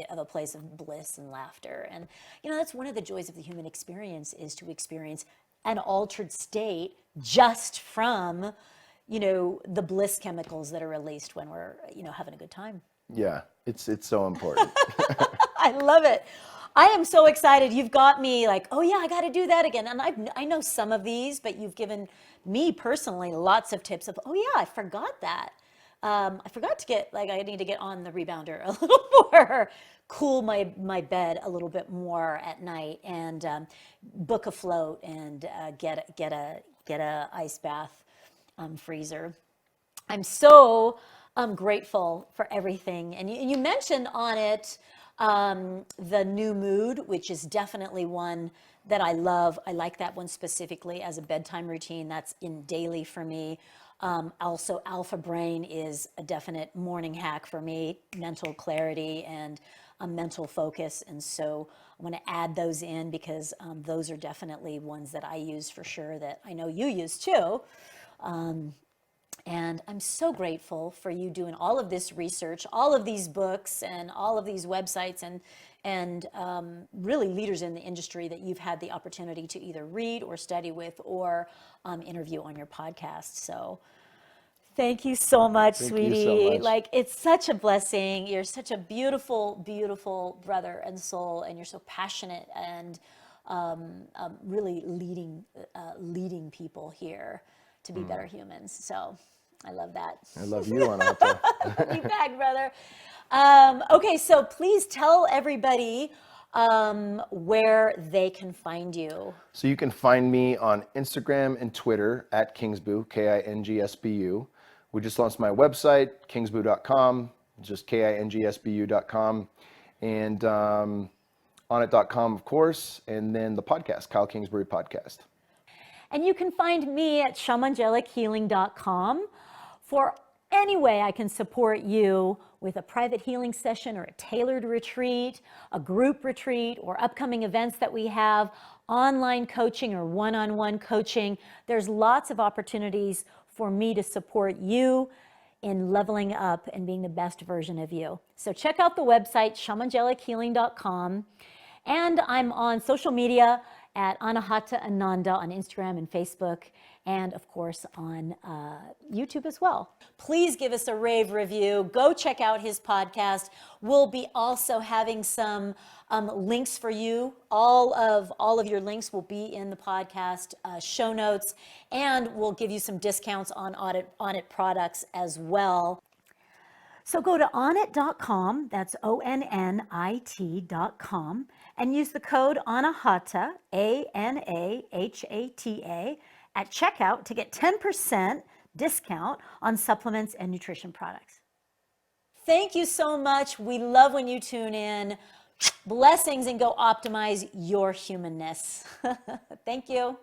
of a place of bliss and laughter. And that's one of the joys of the human experience, is to experience an altered state just from the bliss chemicals that are released when we're having a good time. Yeah, it's so important. I love it. I am so excited. You've got me like, oh yeah, I got to do that again. And I know some of these, but you've given me personally lots of tips of, oh yeah, I forgot that. I forgot to get, I need to get on the rebounder a little more, cool my bed a little bit more at night, and book a float, and get a ice bath freezer. I'm so grateful for everything. And you mentioned Onnit, the new mood, which is definitely one that I love. I like that one specifically as a bedtime routine. That's in daily for me. Also, Alpha Brain is a definite morning hack for me, mental clarity and mental focus. And so I want to add those in, because those are definitely ones that I use for sure, that I know you use too. And I'm so grateful for you doing all of this research, all of these books, and all of these websites, and really leaders in the industry that you've had the opportunity to either read or study with or interview on your podcast. So thank you so much, sweetie. Thank you so much. Like, it's such a blessing. You're such a beautiful, beautiful brother and soul, and you're so passionate and really leading people here to be better humans. So I love that. I love you, Anahata. Love you back, brother. Okay, so please tell everybody where they can find you. So you can find me on Instagram and Twitter at Kingsbu, Kingsbu. We just launched my website, kingsbu.com, just kingsbu.com, and onnit.com, of course, and then the podcast, Kyle Kingsbury Podcast. And you can find me at shamangelichealing.com for any way I can support you with a private healing session or a tailored retreat, a group retreat, or upcoming events that we have, online coaching or one-on-one coaching. There's lots of opportunities for me to support you in leveling up and being the best version of you. So check out the website, shamangelichealing.com. And I'm on social media at Anahata Ananda on Instagram and Facebook, and of course on YouTube as well. Please give us a rave review. Go check out his podcast. We'll be also having some links for you. All of your links will be in the podcast show notes, and we'll give you some discounts on Onnit products as well. So go to onnit.com, that's ONNIT.com, and use the code Anahata, ANAHATA, at checkout to get 10% discount on supplements and nutrition products. Thank you so much. We love when you tune in. Blessings, and go optimize your humanness. Thank you.